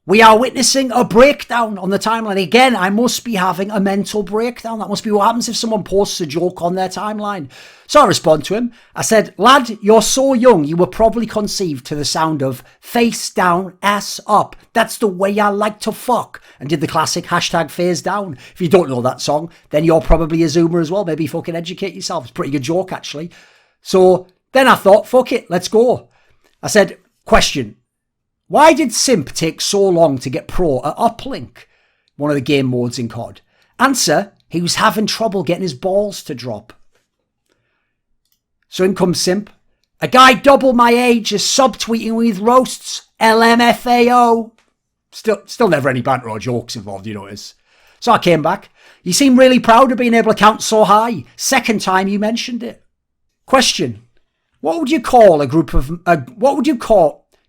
"We are witnessing a breakdown on the timeline." Again, I must be having a mental breakdown. That must be what happens if someone posts a joke on their timeline. So I respond to him. I said, "Lad, you're so young, you were probably conceived to the sound of face down, ass up. That's the way I like to fuck." And did the classic hashtag phase down. If you don't know that song, then you're probably a Zoomer as well. Maybe fucking educate yourself. It's a pretty good joke, actually. So then I thought, fuck it, let's go. I said, question. Why did Simp take so long to get pro at Uplink, one of the game modes in CoD? Answer, he was having trouble getting his balls to drop. So in comes Simp. A guy double my age is subtweeting with roasts. LMFAO. Still never any banter or jokes involved, you notice. So I came back. You seem really proud of being able to count so high. Second time you mentioned it. Question. What would you call a group of...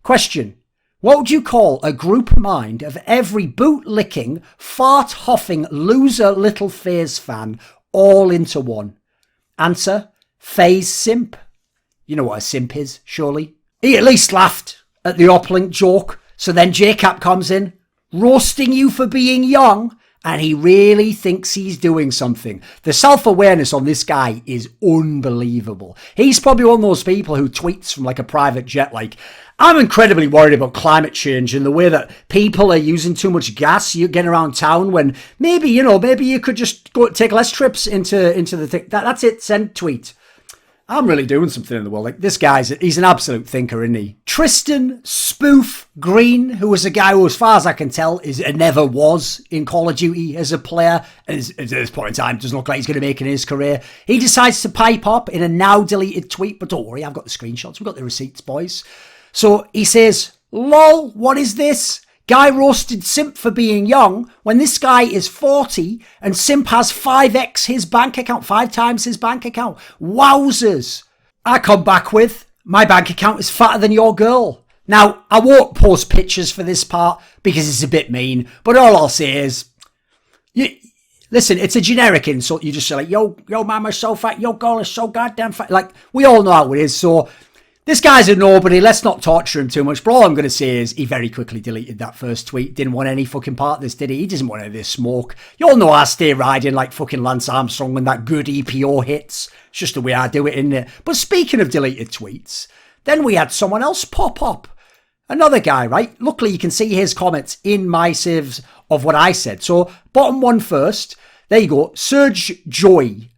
Question. What would you call a group mind of every boot-licking, fart-huffing, loser little FaZe fan all into one? Answer, FaZe Simp. You know what a simp is, surely? He at least laughed at the uplink joke, so then JCap comes in, roasting you for being young, and he really thinks he's doing something. The self-awareness on this guy is unbelievable. He's probably one of those people who tweets from like a private jet like, I'm incredibly worried about climate change and the way that people are using too much gas you get around town when maybe you could just go take less trips into the thing. That's it, send tweet. I'm really doing something in the world. Like this he's an absolute thinker, isn't he? Tristan Spoof Green, who was a guy who, as far as I can tell, never was in Call of Duty as a player. And at this point in time, doesn't look like he's going to make it in his career. He decides to pipe up in a now deleted tweet, but don't worry, I've got the screenshots. We've got the receipts, boys. So he says, lol, what is this? Guy roasted Simp for being young when this guy is 40 and Simp has 5x his bank account, 5 times his bank account. Wowzers. I come back with, my bank account is fatter than your girl. Now, I won't post pictures for this part because it's a bit mean, but all I'll say is, listen, it's a generic insult. You just say like, yo, mama's so fat, yo, girl is so goddamn fat. Like, we all know how it is. So this guy's a nobody. Let's not torture him too much. But all I'm going to say is he very quickly deleted that first tweet. Didn't want any fucking part of this, did he? He doesn't want any of this smoke. You all know I stay riding like fucking Lance Armstrong when that good EPO hits. It's just the way I do it, isn't it? But speaking of deleted tweets, then we had someone else pop up. Another guy, right? Luckily, you can see his comments in my saves of what I said. So, bottom one first. There you go. Serge Joy.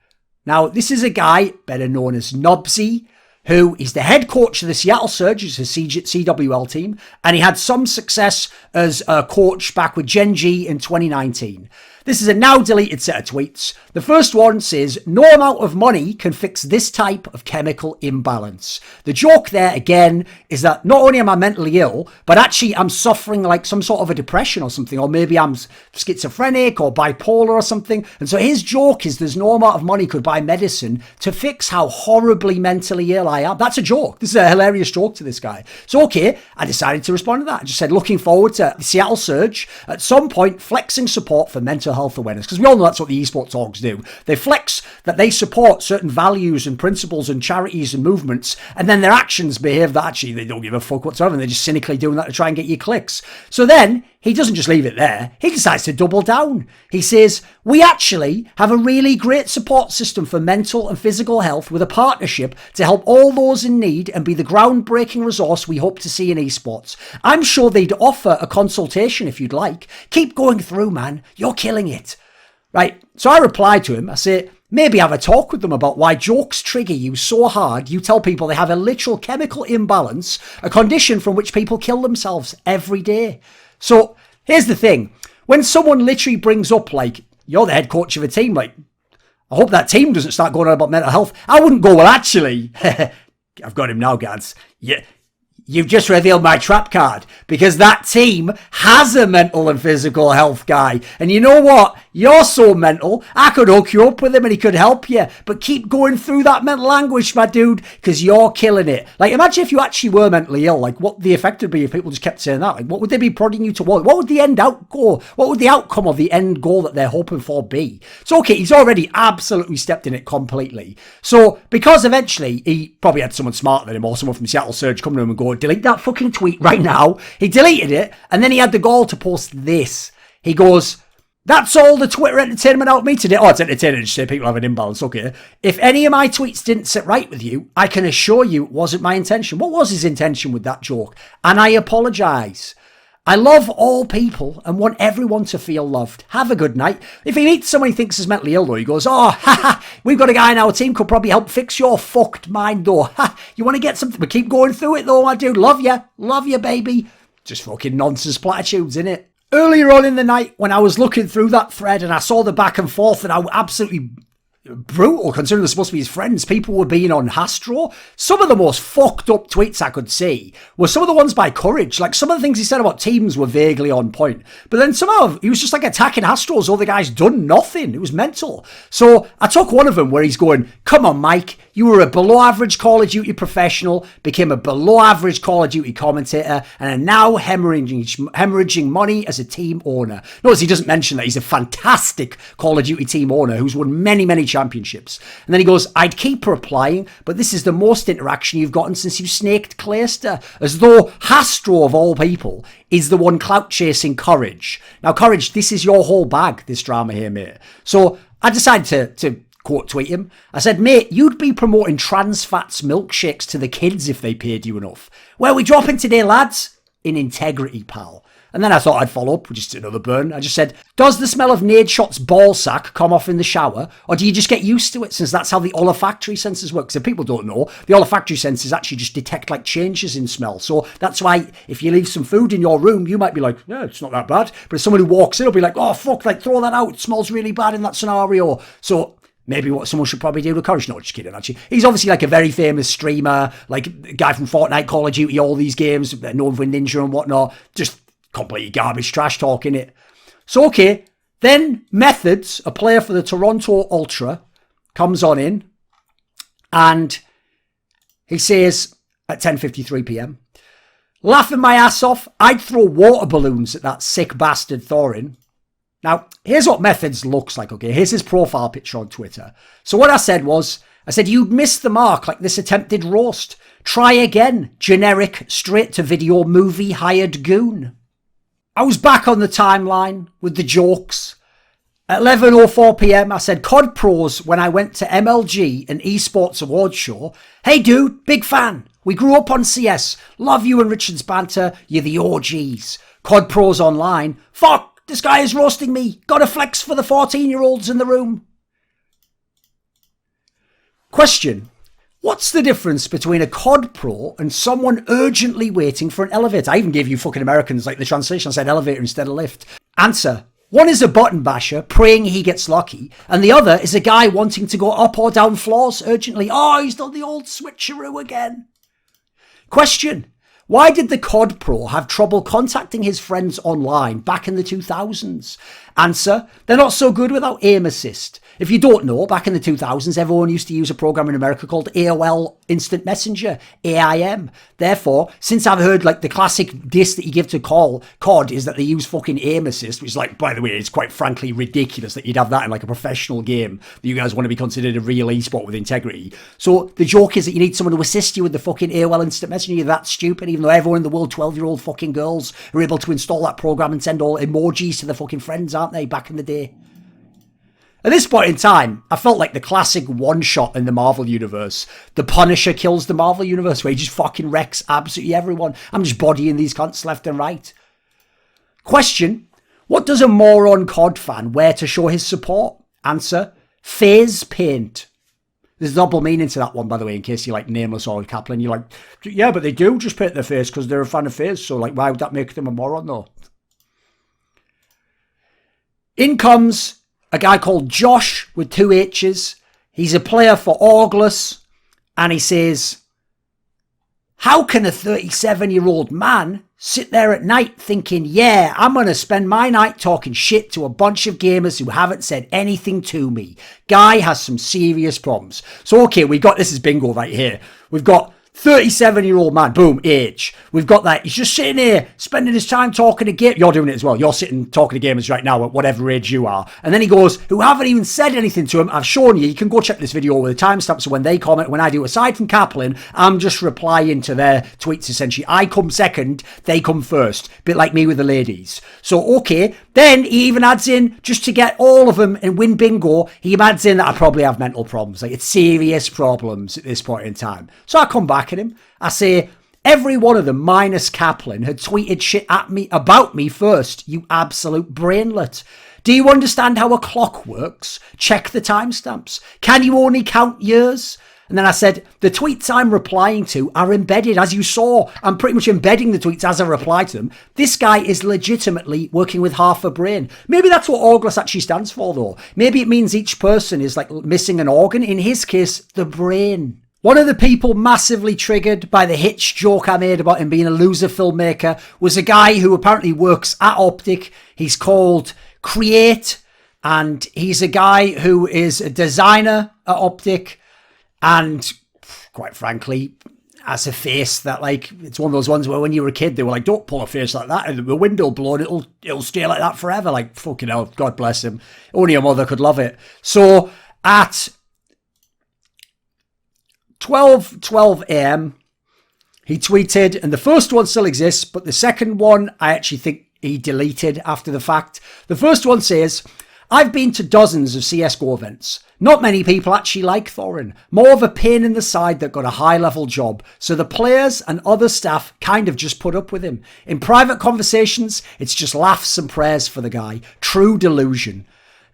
Now, this is a guy better known as Nubzy, who is the head coach of the Seattle Surge, it's a CWL team, and he had some success as a coach back with Gen G in 2019. This is a now deleted set of tweets. The first one says, no amount of money can fix this type of chemical imbalance. The joke there, again, is that not only am I mentally ill, but actually I'm suffering like some sort of a depression or something, or maybe I'm schizophrenic or bipolar or something. And so his joke is there's no amount of money could buy medicine to fix how horribly mentally ill I am. That's a joke. This is a hilarious joke to this guy. So, okay, I decided to respond to that. I just said, looking forward to the Seattle Surge at some point flexing support for mental health awareness, because we all know that's what the esports orgs do. They flex that they support certain values and principles and charities and movements, and then their actions behave that actually they don't give a fuck whatsoever, and they're just cynically doing that to try and get you clicks. So then he doesn't just leave it there, he decides to double down. He says, we actually have a really great support system for mental and physical health with a partnership to help all those in need and be the groundbreaking resource we hope to see in esports. I'm sure they'd offer a consultation if you'd like. Keep going through, man. You're killing it. Right, so I replied to him. I say, maybe have a talk with them about why jokes trigger you so hard you tell people they have a literal chemical imbalance, a condition from which people kill themselves every day. So here's the thing. When someone literally brings up, like, you're the head coach of a team, like, I hope that team doesn't start going on about mental health. I wouldn't go, well, actually, I've got him now, guys. Yeah. You've just revealed my trap card, because that team has a mental and physical health guy. And you know what? You're so mental, I could hook you up with him and he could help you. But keep going through that mental anguish, my dude, because you're killing it. Like, imagine if you actually were mentally ill, like what the effect would be if people just kept saying that. Like, what would they be prodding you toward? What would the end outgo? What would the outcome of the end goal that they're hoping for be? So, okay, he's already absolutely stepped in it completely. So, because eventually he probably had someone smarter than him or someone from Seattle Surge come to him and go, delete that fucking tweet right now. He deleted it, and then he had the gall to post this. He goes, that's all the Twitter entertainment out of me today. Oh, it's entertaining to say people have an imbalance. Okay. If any of my tweets didn't sit right with you, I can assure you it wasn't my intention. What was his intention with that joke? And I apologise. I love all people and want everyone to feel loved. Have a good night. If he meets someone he thinks is mentally ill, though, he goes, oh, haha, we've got a guy in our team could probably help fix your fucked mind, though. Ha, you want to get something? But keep going through it, though, my dude. Love you, baby. Just fucking nonsense platitudes, innit? Earlier on in the night, when I was looking through that thread and I saw the back and forth, and I absolutely brutal, considering they're supposed to be his friends. People were being on Hastro. Some of the most fucked up tweets I could see were some of the ones by Courage. Like, some of the things he said about teams were vaguely on point. But then somehow he was just like attacking Hastro as though the guy's done nothing. It was mental. So I took one of them where he's going, come on, Mike. You were a below average Call of Duty professional, became a below average Call of Duty commentator, and are now hemorrhaging money as a team owner. Notice he doesn't mention that he's a fantastic Call of Duty team owner who's won many, many championships. And then he goes, I'd keep replying, but this is the most interaction you've gotten since you snaked Clayster. As though Hastro, of all people, is the one clout chasing Courage. Now, Courage, this is your whole bag, this drama here, mate. So I decided to quote tweet him. I said, mate, you'd be promoting trans fats milkshakes to the kids if they paid you enough. Where are we dropping today, lads? In integrity, pal. And then I thought I'd follow up with just another burn. I just said, does the smell of Nadeshot's ball sack come off in the shower? Or do you just get used to it, since that's how the olfactory senses work? Because if people don't know, the olfactory senses actually just detect like changes in smell. So that's why if you leave some food in your room, you might be like, yeah, it's not that bad. But if someone who walks in will be like, oh, fuck, like throw that out. It smells really bad in that scenario. So maybe what someone should probably do to Courage. No, just kidding, actually. He's obviously like a very famous streamer, like a guy from Fortnite, Call of Duty, all these games, known for Ninja and whatnot. Just completely garbage trash talking it. So, okay. Then Methodz, a player for the Toronto Ultra, comes on in and he says at 10:53 p.m, Laughing my ass off, I'd throw water balloons at that sick bastard Thorin. Now, here's what Methodz looks like, okay? Here's his profile picture on Twitter. So what I said, you missed the mark like this attempted roast. Try again, generic, straight-to-video movie hired goon. I was back on the timeline with the jokes. At 11:04 PM, I said, COD pros when I went to MLG, an esports awards show. Hey dude, big fan. We grew up on CS. Love you and Richard's banter. You're the OGs. COD pros online. Fuck. This guy is roasting me. Got a flex for the 14-year-olds in the room. Question. What's the difference between a COD pro and someone urgently waiting for an elevator? I even gave you fucking Americans like the translation. I said elevator instead of lift. Answer. One is a button basher praying he gets lucky, and the other is a guy wanting to go up or down floors urgently. Oh, he's done the old switcheroo again. Question. Why did the COD pro have trouble contacting his friends online back in the 2000s? Answer, they're not so good without aim assist. If you don't know, back in the 2000s, everyone used to use a program in America called AOL Instant Messenger, AIM. Therefore, since I've heard like the classic diss that you give to COD is that they use fucking aim assist, which is like, by the way, it's quite frankly ridiculous that you'd have that in like a professional game that you guys want to be considered a real esport with integrity. So the joke is that you need someone to assist you with the fucking AOL Instant Messenger. You're that stupid, even though everyone in the world, 12-year-old fucking girls, are able to install that program and send all emojis to their fucking friends, aren't they, back in the day? At this point in time, I felt like the classic one-shot in the Marvel Universe. The Punisher kills the Marvel Universe, where he just fucking wrecks absolutely everyone. I'm just bodying these cunts left and right. Question. What does a moron COD fan wear to show his support? Answer. Phase paint. There's double meaning to that one, by the way, in case you like Nameless or Kaplan. You're like, yeah, but they do just paint their face because they're a fan of Phase. So, like, why would that make them a moron, though? In comes a guy called Josh with 2 H's. He's a player for Orgless. And he says, how can a 37-year-old man sit there at night thinking, yeah, I'm going to spend my night talking shit to a bunch of gamers who haven't said anything to me. Guy has some serious problems. So, okay, this is bingo right here. We've got 37-year-old man, boom, age. We've got that. He's just sitting here, spending his time talking to gamers. You're doing it as well. You're sitting talking to gamers right now at whatever age you are. And then he goes, who haven't even said anything to him. I've shown you. You can go check this video with the timestamps. So when they comment, when I do, aside from Kaplan, I'm just replying to their tweets, essentially. I come second, they come first. Bit like me with the ladies. So, okay. Then he even adds in, just to get all of them and win bingo, he adds in that I probably have mental problems. Like, it's serious problems at this point in time. So I come back at him. I say, every one of them, minus Kaplan, had tweeted shit at me about me first, you absolute brainlet. Do you understand how a clock works? Check the timestamps. Can you only count years? And then I said, the tweets I'm replying to are embedded, as you saw. I'm pretty much embedding the tweets as I reply to them. This guy is legitimately working with half a brain. Maybe that's what Orgless actually stands for, though. Maybe it means each person is like missing an organ. In his case, the brain. One of the people massively triggered by the Hitch joke I made about him being a loser filmmaker was a guy who apparently works at OpTic. He's called Create, and he's a guy who is a designer at OpTic. And quite frankly, has a face that, like, it's one of those ones where when you were a kid, they were like, don't pull a face like that and the window blown, it'll stay like that forever. Like, fucking hell, God bless him. Only a mother could love it. So at 12 a.m., he tweeted, and the first one still exists, but the second one I actually think he deleted after the fact. The first one says, I've been to dozens of CSGO events. Not many people actually like Thorin. More of a pain in the side that got a high-level job. So the players and other staff kind of just put up with him. In private conversations, it's just laughs and prayers for the guy. True delusion.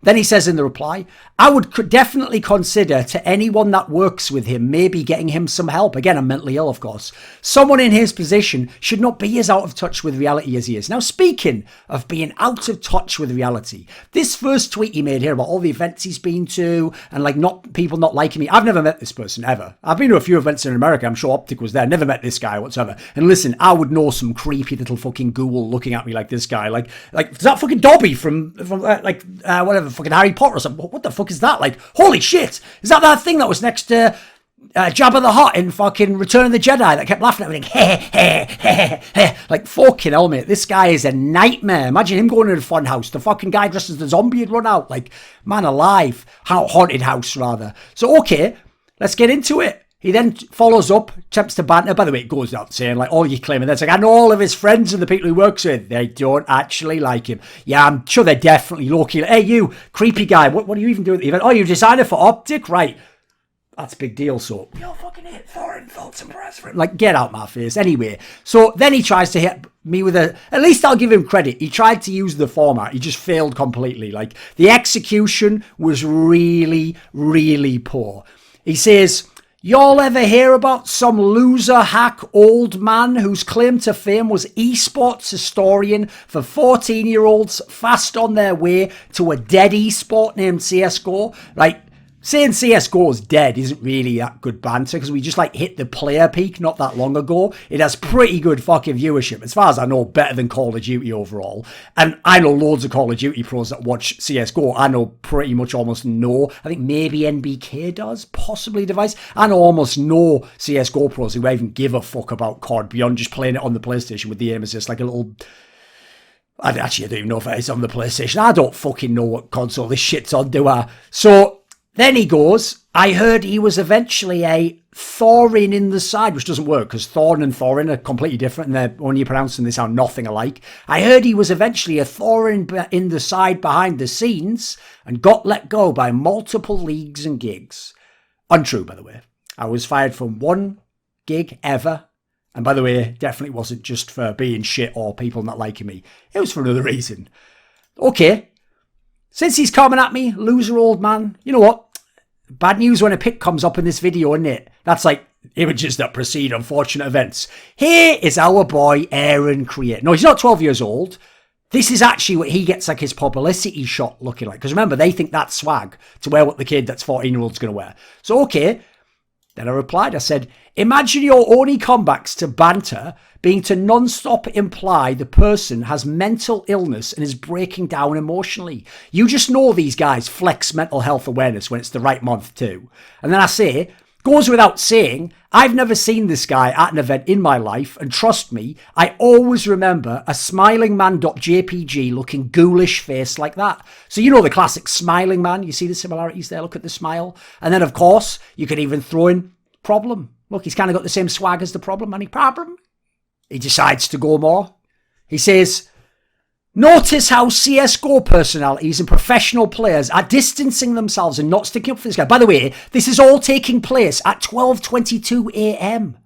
Then he says in the reply, I would definitely consider to anyone that works with him maybe getting him some help. Again, I'm mentally ill, of course. Someone in his position should not be as out of touch with reality as he is. Now, speaking of being out of touch with reality, this first tweet he made here about all the events he's been to and like people not liking me. I've never met this person ever. I've been to a few events in America. I'm sure OpTic was there. Never met this guy whatsoever. And listen, I would know some creepy little fucking ghoul looking at me like this guy. Like is that fucking Dobby from whatever, fucking Harry Potter or something? What the fuck is that? Like, holy shit! Is that thing that was next to Jabba the Hutt in fucking Return of the Jedi that kept laughing at everything. Like, fucking hell, mate. This guy is a nightmare. Imagine him going to the fun house. The fucking guy dressed as the zombie had run out. Like, man alive. Haunted house, rather. So, okay, let's get into it. He then follows up, attempts to banter. By the way, it goes out saying, like, all you claiming. That's like, I know all of his friends and the people he works with. They don't actually like him. Yeah, I'm sure they're definitely low-key. Hey, you, creepy guy. What are you even doing at the event? Oh, you're a designer for OpTic? Right. That's a big deal, so you'll fucking hit Thorin, thoughts and prayers for him. Like, get out my face. Anyway, so then he tries to hit me with at least I'll give him credit. He tried to use the format. He just failed completely. Like, the execution was really, really poor. He says, y'all ever hear about some loser hack old man whose claim to fame was esports historian for 14-year-olds fast on their way to a dead esport named CSGO? Like, saying CSGO is dead isn't really that good banter because we just like hit the player peak not that long ago. It has pretty good fucking viewership. As far as I know, better than Call of Duty overall. And I know loads of Call of Duty pros that watch CSGO. I know pretty much almost no. I think maybe NBK does, possibly Device. I know almost no CSGO pros who even give a fuck about COD beyond just playing it on the PlayStation with the aim assist, like a little... I don't even know if it's on the PlayStation. I don't fucking know what console this shit's on, do I? So... then he goes, I heard he was eventually a Thorin in the side, which doesn't work because Thorn and Thorin are completely different and when you pronounce them, they sound nothing alike. I heard he was eventually a Thorin in the side behind the scenes and got let go by multiple leagues and gigs. Untrue, by the way. I was fired from one gig ever. And by the way, definitely wasn't just for being shit or people not liking me. It was for another reason. Okay. Since he's coming at me, loser old man, you know what? Bad news when a pic comes up in this video, isn't it? That's like images that precede unfortunate events. Here is our boy Aaron Create. No, he's not 12 years old. This is actually what he gets like his publicity shot looking like. Because remember, they think that's swag to wear what the kid that's 14-year-old's going to wear. So, okay. Then I replied, I said, imagine your only comebacks to banter being to non-stop imply the person has mental illness and is breaking down emotionally. You just know these guys flex mental health awareness when it's the right month too. And then I say, goes without saying, I've never seen this guy at an event in my life, and trust me, I always remember a smiling man.jpg looking ghoulish face like that. So you know the classic smiling man, you see the similarities there, look at the smile. And then of course, you could even throw in problem. Look, he's kind of got the same swag as the problem. Any problem? He decides to go more. He says, notice how CSGO personalities and professional players are distancing themselves and not sticking up for this guy. By the way, this is all taking place at 12:22 a.m.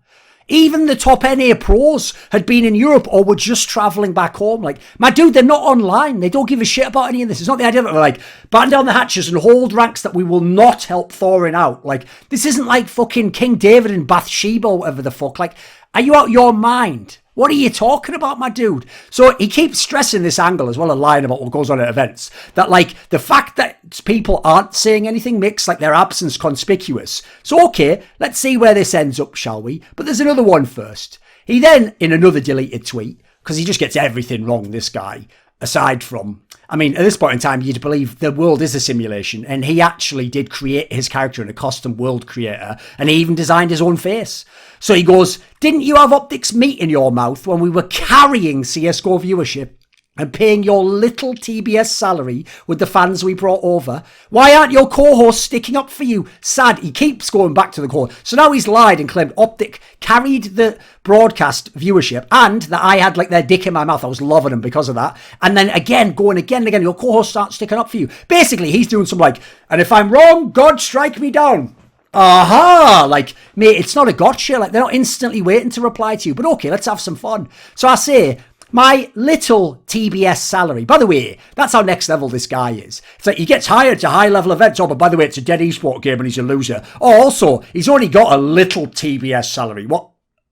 Even the top NA pros had been in Europe or were just travelling back home. Like, my dude, they're not online. They don't give a shit about any of this. It's not the idea that we're like, batten down the hatches and hold ranks that we will not help Thorin out. Like, this isn't like fucking King David and Bathsheba or whatever the fuck. Like, are you out your mind? What are you talking about, my dude? So he keeps stressing this angle as well as lying about what goes on at events. That, like, the fact that people aren't saying anything makes, like, their absence conspicuous. So, okay, let's see where this ends up, shall we? But there's another one first. He then, in another deleted tweet, because he just gets everything wrong, this guy, aside from... I mean, at this point in time, you'd believe the world is a simulation, and he actually did create his character in a custom world creator, and he even designed his own face. So he goes, didn't you have OpTic's meat in your mouth when we were carrying CSGO viewership and paying your little TBS salary with the fans we brought over? Why aren't your co-hosts sticking up for you? Sad, he keeps going back to the core. So now he's lied and claimed OpTic carried the broadcast viewership and that I had like their dick in my mouth. I was loving them because of that. And then again, going again and again, your co-hosts aren't sticking up for you. Basically, he's doing some like, and if I'm wrong, God strike me down. Aha! Like, mate, it's not a gotcha. Like, they're not instantly waiting to reply to you. But okay, let's have some fun. So I say, my little TBS salary. By the way, that's how next level this guy is. It's like he gets hired to high level events. Oh, but by the way, it's a dead esport game and he's a loser. Oh, also, he's only got a little TBS salary. What?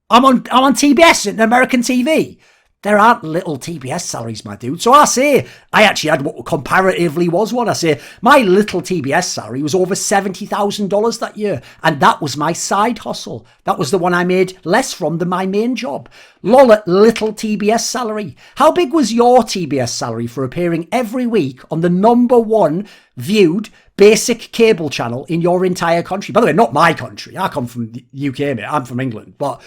I'm on TBS in American TV. There aren't little TBS salaries, my dude. So I say, I actually had what comparatively was one. I say, my little TBS salary was over $70,000 that year. And that was my side hustle. That was the one I made less from than my main job. Lol at little TBS salary. How big was your TBS salary for appearing every week on the #1 viewed basic cable channel in your entire country. By the way, not my country. I come from the UK, mate. I'm from England. But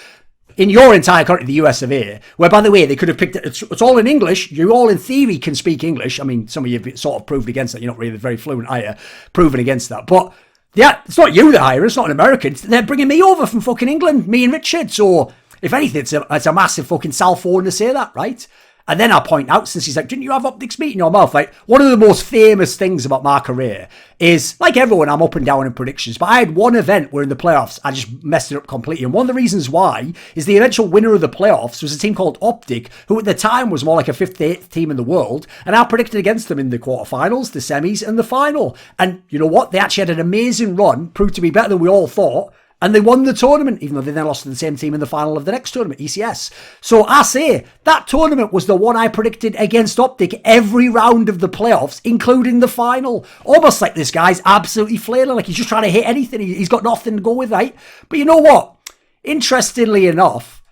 in your entire country, the US of A, where, by the way, they could have picked it. It's all in English. You all, in theory, can speak English. I mean, some of you have sort of proved against that. You're not really very fluent, are you? Proven against that. But yeah, it's not you that hire. It's not an American. They're bringing me over from fucking England, me and Richard. So, if anything, it's a massive fucking sell forward to say that, right? And then I point out, since he's like, didn't you have OpTic's meat in your mouth? Like, one of the most famous things about my career is, like everyone, I'm up and down in predictions. But I had one event where in the playoffs, I just messed it up completely. And one of the reasons why is the eventual winner of the playoffs was a team called OpTic, who at the time was more like a 5th, 8th team in the world. And I predicted against them in the quarterfinals, the semis, and the final. And you know what? They actually had an amazing run, proved to be better than we all thought. And they won the tournament, even though they then lost to the same team in the final of the next tournament, ECS. So I say, that tournament was the one I predicted against OpTic every round of the playoffs, including the final. Almost like this guy's absolutely flailing, like he's just trying to hit anything. He's got nothing to go with, right? But you know what? Interestingly enough,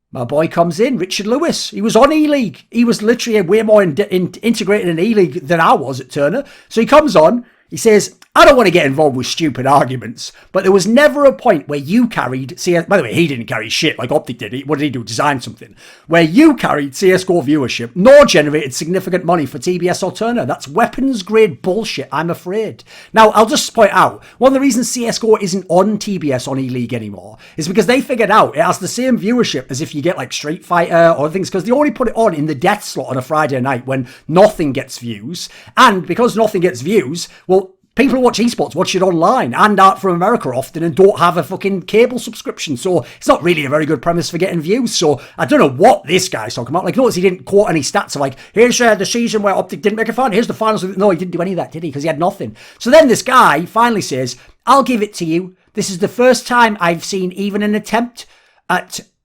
my boy comes in, Richard Lewis. He was on E-League. He was literally way more integrated in E-League than I was at Turner. So he comes on, he says, I don't want to get involved with stupid arguments, but there was never a point where you carried CS... By the way, he didn't carry shit like OpTic did. What did he do? Design something. Where you carried CSGO viewership, nor generated significant money for TBS or Turner. That's weapons-grade bullshit, I'm afraid. Now, I'll just point out, one of the reasons CSGO isn't on TBS on E-League anymore is because they figured out it has the same viewership as if you get like Street Fighter or things, because they only put it on in the death slot on a Friday night when nothing gets views. And because nothing gets views, well, people who watch esports watch it online and are from America often and don't have a fucking cable subscription. So it's not really a very good premise for getting views. So I don't know what this guy's talking about. Like, notice he didn't quote any stats of like, here's the season where OpTic didn't make a final. Here's the finals. No, he didn't do any of that, did he? Because he had nothing. So then this guy finally says, I'll give it to you. This is the first time I've seen even an attempt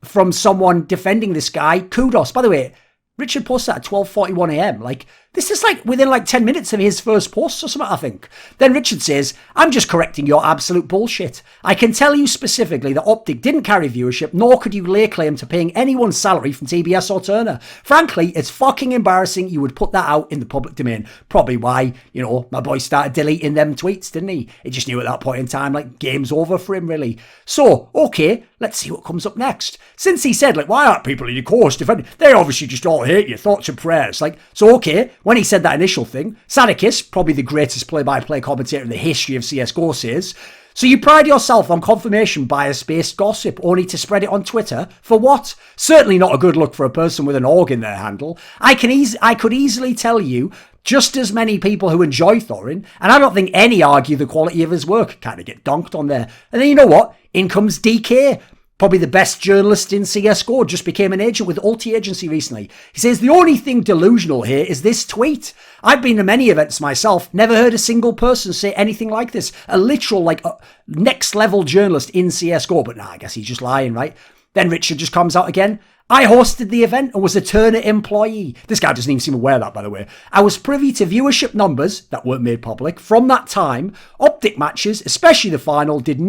from someone defending this guy. Kudos. By the way, Richard posted that at 12:41 a.m. Like, this is like within like 10 minutes of his first post or something, I think. Then Richard says, I'm just correcting your absolute bullshit. I can tell you specifically that OpTic didn't carry viewership, nor could you lay claim to paying anyone's salary from TBS or Turner. Frankly, it's fucking embarrassing you would put that out in the public domain. Probably why, you know, my boy started deleting them tweets, didn't he? He just knew at that point in time, like, game's over for him, really. So, okay, let's see what comes up next. Since he said, like, why aren't people in your course defending? They obviously just all hate you, thoughts and prayers. Like, so okay, when he said that initial thing, Sadikis, probably the greatest play-by-play commentator in the history of CSGO, says, so you pride yourself on confirmation bias-based gossip, only to spread it on Twitter? For what? Certainly not a good look for a person with an org in their handle. I could easily tell you just as many people who enjoy Thorin, and I don't think any argue the quality of his work. Kind of get donked on there. And then you know what? In comes DK. Probably the best journalist in CSGO, just became an agent with Ulti Agency recently. He says, the only thing delusional here is this tweet. I've been to many events myself, never heard a single person say anything like this. A literal, like, next level journalist in CSGO. But nah, I guess he's just lying, right? Then Richard just comes out again. I hosted the event and was a Turner employee. This guy doesn't even seem aware of that, by the way. I was privy to viewership numbers that weren't made public from that time. OpTic matches, especially the final, did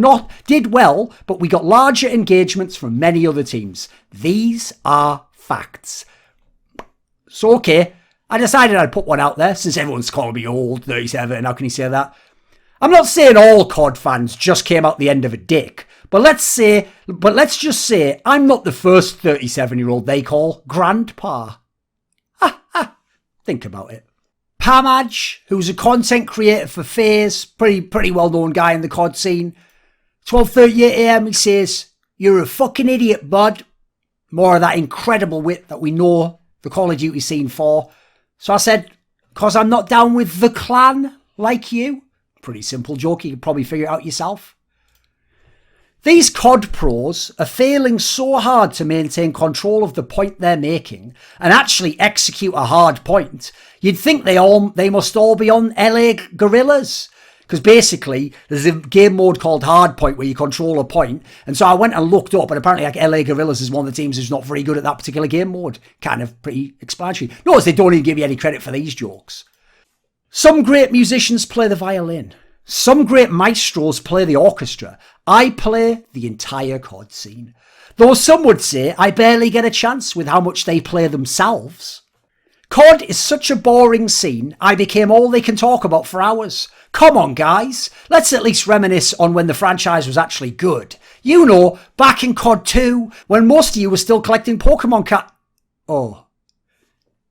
well, but we got larger engagements from many other teams. These are facts. So, okay, I decided I'd put one out there since everyone's calling me old, 37. How can you say that? I'm not saying all CoD fans just came out the end of a dick. But let's just say I'm not the first 37-year-old they call grandpa. Think about it. Pamaj, who's a content creator for FaZe, pretty well-known guy in the CoD scene. 12:38 a.m. he says, you're a fucking idiot, bud. More of that incredible wit that we know the Call of Duty scene for. So I said, cause I'm not down with the clan like you. Pretty simple joke, you can probably figure it out yourself. These CoD pros are failing so hard to maintain control of the point they're making and actually execute a hard point. You'd think they must all be on LA Gorillas. Because basically, there's a game mode called Hardpoint where you control a point. And so I went and looked up, and apparently like LA Gorillas is one of the teams who's not very good at that particular game mode. Kind of pretty explanatory. Notice they don't even give you any credit for these jokes. Some great musicians play the violin. Some great maestros play the orchestra. I play the entire CoD scene. Though some would say I barely get a chance with how much they play themselves. COD is such a boring scene, I became all they can talk about for hours. Come on, guys. Let's at least reminisce on when the franchise was actually good. You know, back in COD 2, when most of you were still collecting Pokemon Oh.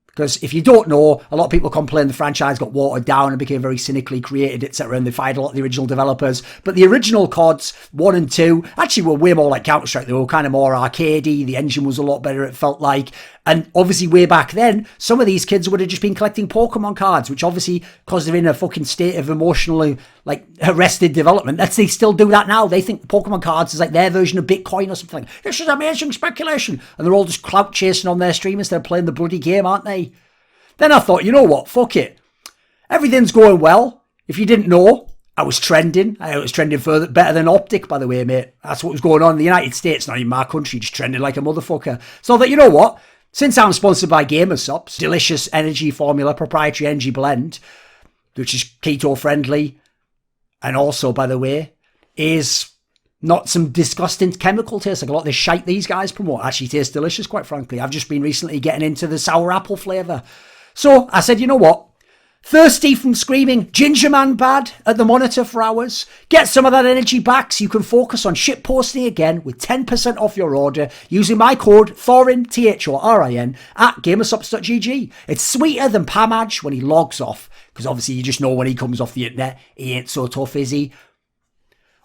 Because if you don't know, a lot of people complain the franchise got watered down and became very cynically created, etc. And they fired a lot of the original developers. But the original CODs, 1 and 2, actually were way more like Counter-Strike. They were kind of more arcadey. The engine was a lot better, it felt like. And obviously way back then, some of these kids would have just been collecting Pokemon cards, which obviously, because they're in a fucking state of emotionally, arrested development, they still do that now. They think Pokemon cards is like their version of Bitcoin or something. This is amazing speculation. And they're all just clout chasing on their stream instead of playing the bloody game, aren't they? Then I thought, you know what, fuck it. Everything's going well. If you didn't know, I was trending. I was trending better than OpTic, by the way, mate. That's what was going on in the United States, not even my country, just trending like a motherfucker. So I thought, you know what, since I'm sponsored by Gamersups, delicious energy formula, proprietary energy blend, which is keto friendly, and also, by the way, is not some disgusting chemical taste like a lot of the shite these guys promote. Actually tastes delicious, quite frankly. I've just been recently getting into the sour apple flavour. So I said, you know what? Thirsty from screaming Ginger Man bad at the monitor for hours? Get some of that energy back so you can focus on shit posting again with 10% off your order using my code Thorin, Thorin, at gamersups.gg. It's sweeter than Pamaj when he logs off, because obviously you just know when he comes off the internet, he ain't so tough, is he?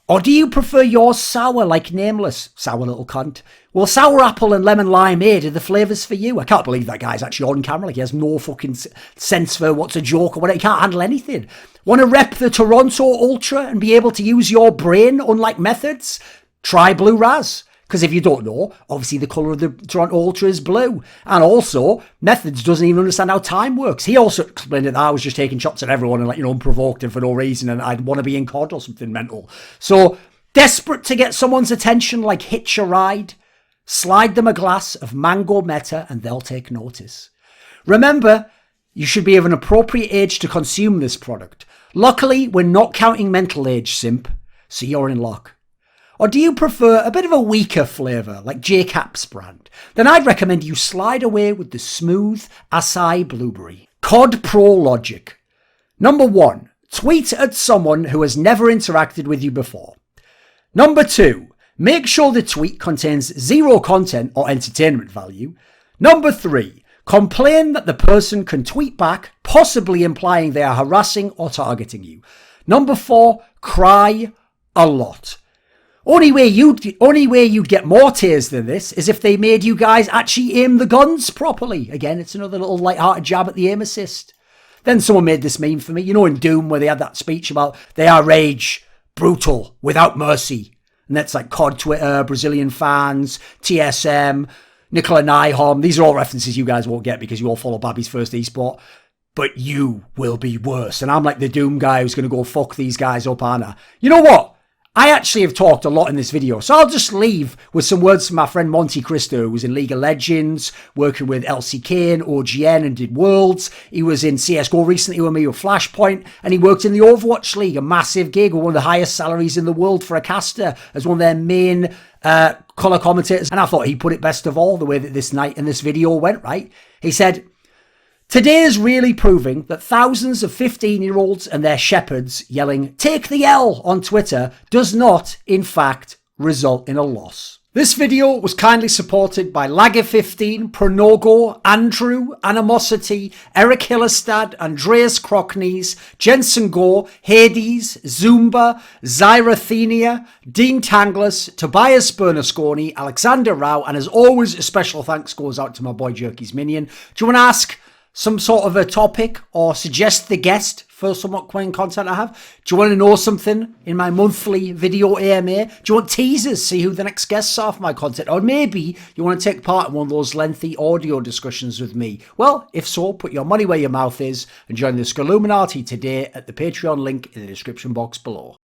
Or do you prefer yours sour like Nameless? Sour little cunt. Well, sour apple and lemon limeade are the flavours for you. I can't believe that guy's actually on camera. Like, he has no fucking sense for what's a joke or whatever. He can't handle anything. Want to rep the Toronto Ultra and be able to use your brain, unlike Methodz? Try Blue Raz. Because if you don't know, obviously the colour of the Toronto Ultra is blue. And also, Methodz doesn't even understand how time works. He also explained that I was just taking shots at everyone and, unprovoked and for no reason, and I'd want to be in COD or something mental. So, desperate to get someone's attention like Hitch a ride? Slide them a glass of Mango Meta and they'll take notice. Remember, you should be of an appropriate age to consume this product. Luckily, we're not counting mental age, Simp, so you're in luck. Or do you prefer a bit of a weaker flavour, like J-Cap's brand? Then I'd recommend you slide away with the smooth acai blueberry. COD Pro Logic. Number 1, tweet at someone who has never interacted with you before. Number 2, make sure the tweet contains zero content or entertainment value. Number 3, complain that the person can tweet back, possibly implying they are harassing or targeting you. Number 4, cry a lot. Only way you'd get more tears than this is if they made you guys actually aim the guns properly. Again, it's another little light-hearted jab at the aim assist. Then someone made this meme for me. You know in Doom where they had that speech about they are rage, brutal, without mercy. And that's like COD Twitter, Brazilian fans, TSM, Nicola Nyholm. These are all references you guys won't get because you all follow Babby's First Esport. But you will be worse. And I'm like the Doom guy who's going to go fuck these guys up, aren't I? You know what? I actually have talked a lot in this video, so I'll just leave with some words from my friend Monte Cristo, who was in League of Legends, working with LCK and OGN and did Worlds. He was in CSGO recently with me with Flashpoint, and he worked in the Overwatch League, a massive gig with one of the highest salaries in the world for a caster, as one of their main colour commentators. And I thought he put it best of all, the way that this night in this video went, right? He said, today is really proving that thousands of 15-year-olds and their shepherds yelling, "Take the L" on Twitter does not, in fact, result in a loss. This video was kindly supported by Lagger15, Pronogo, Andrew, Animosity, ErikHillestad, Andreas Kroknes, Jensen Goh, Hades, Zoomba, Zyrathenia, Dean Tanglis, Tobias Bernasconi, Alexander Rao, and as always, a special thanks goes out to my boy Jerky's Minion. Do you want to ask some sort of a topic or suggest the guest for some upcoming content I have? Do you want to know something in my monthly video AMA? Do you want teasers, see who the next guests are for my content? Or maybe you want to take part in one of those lengthy audio discussions with me? Well, if so, put your money where your mouth is and join the Skilluminati today at the Patreon link in the description box below.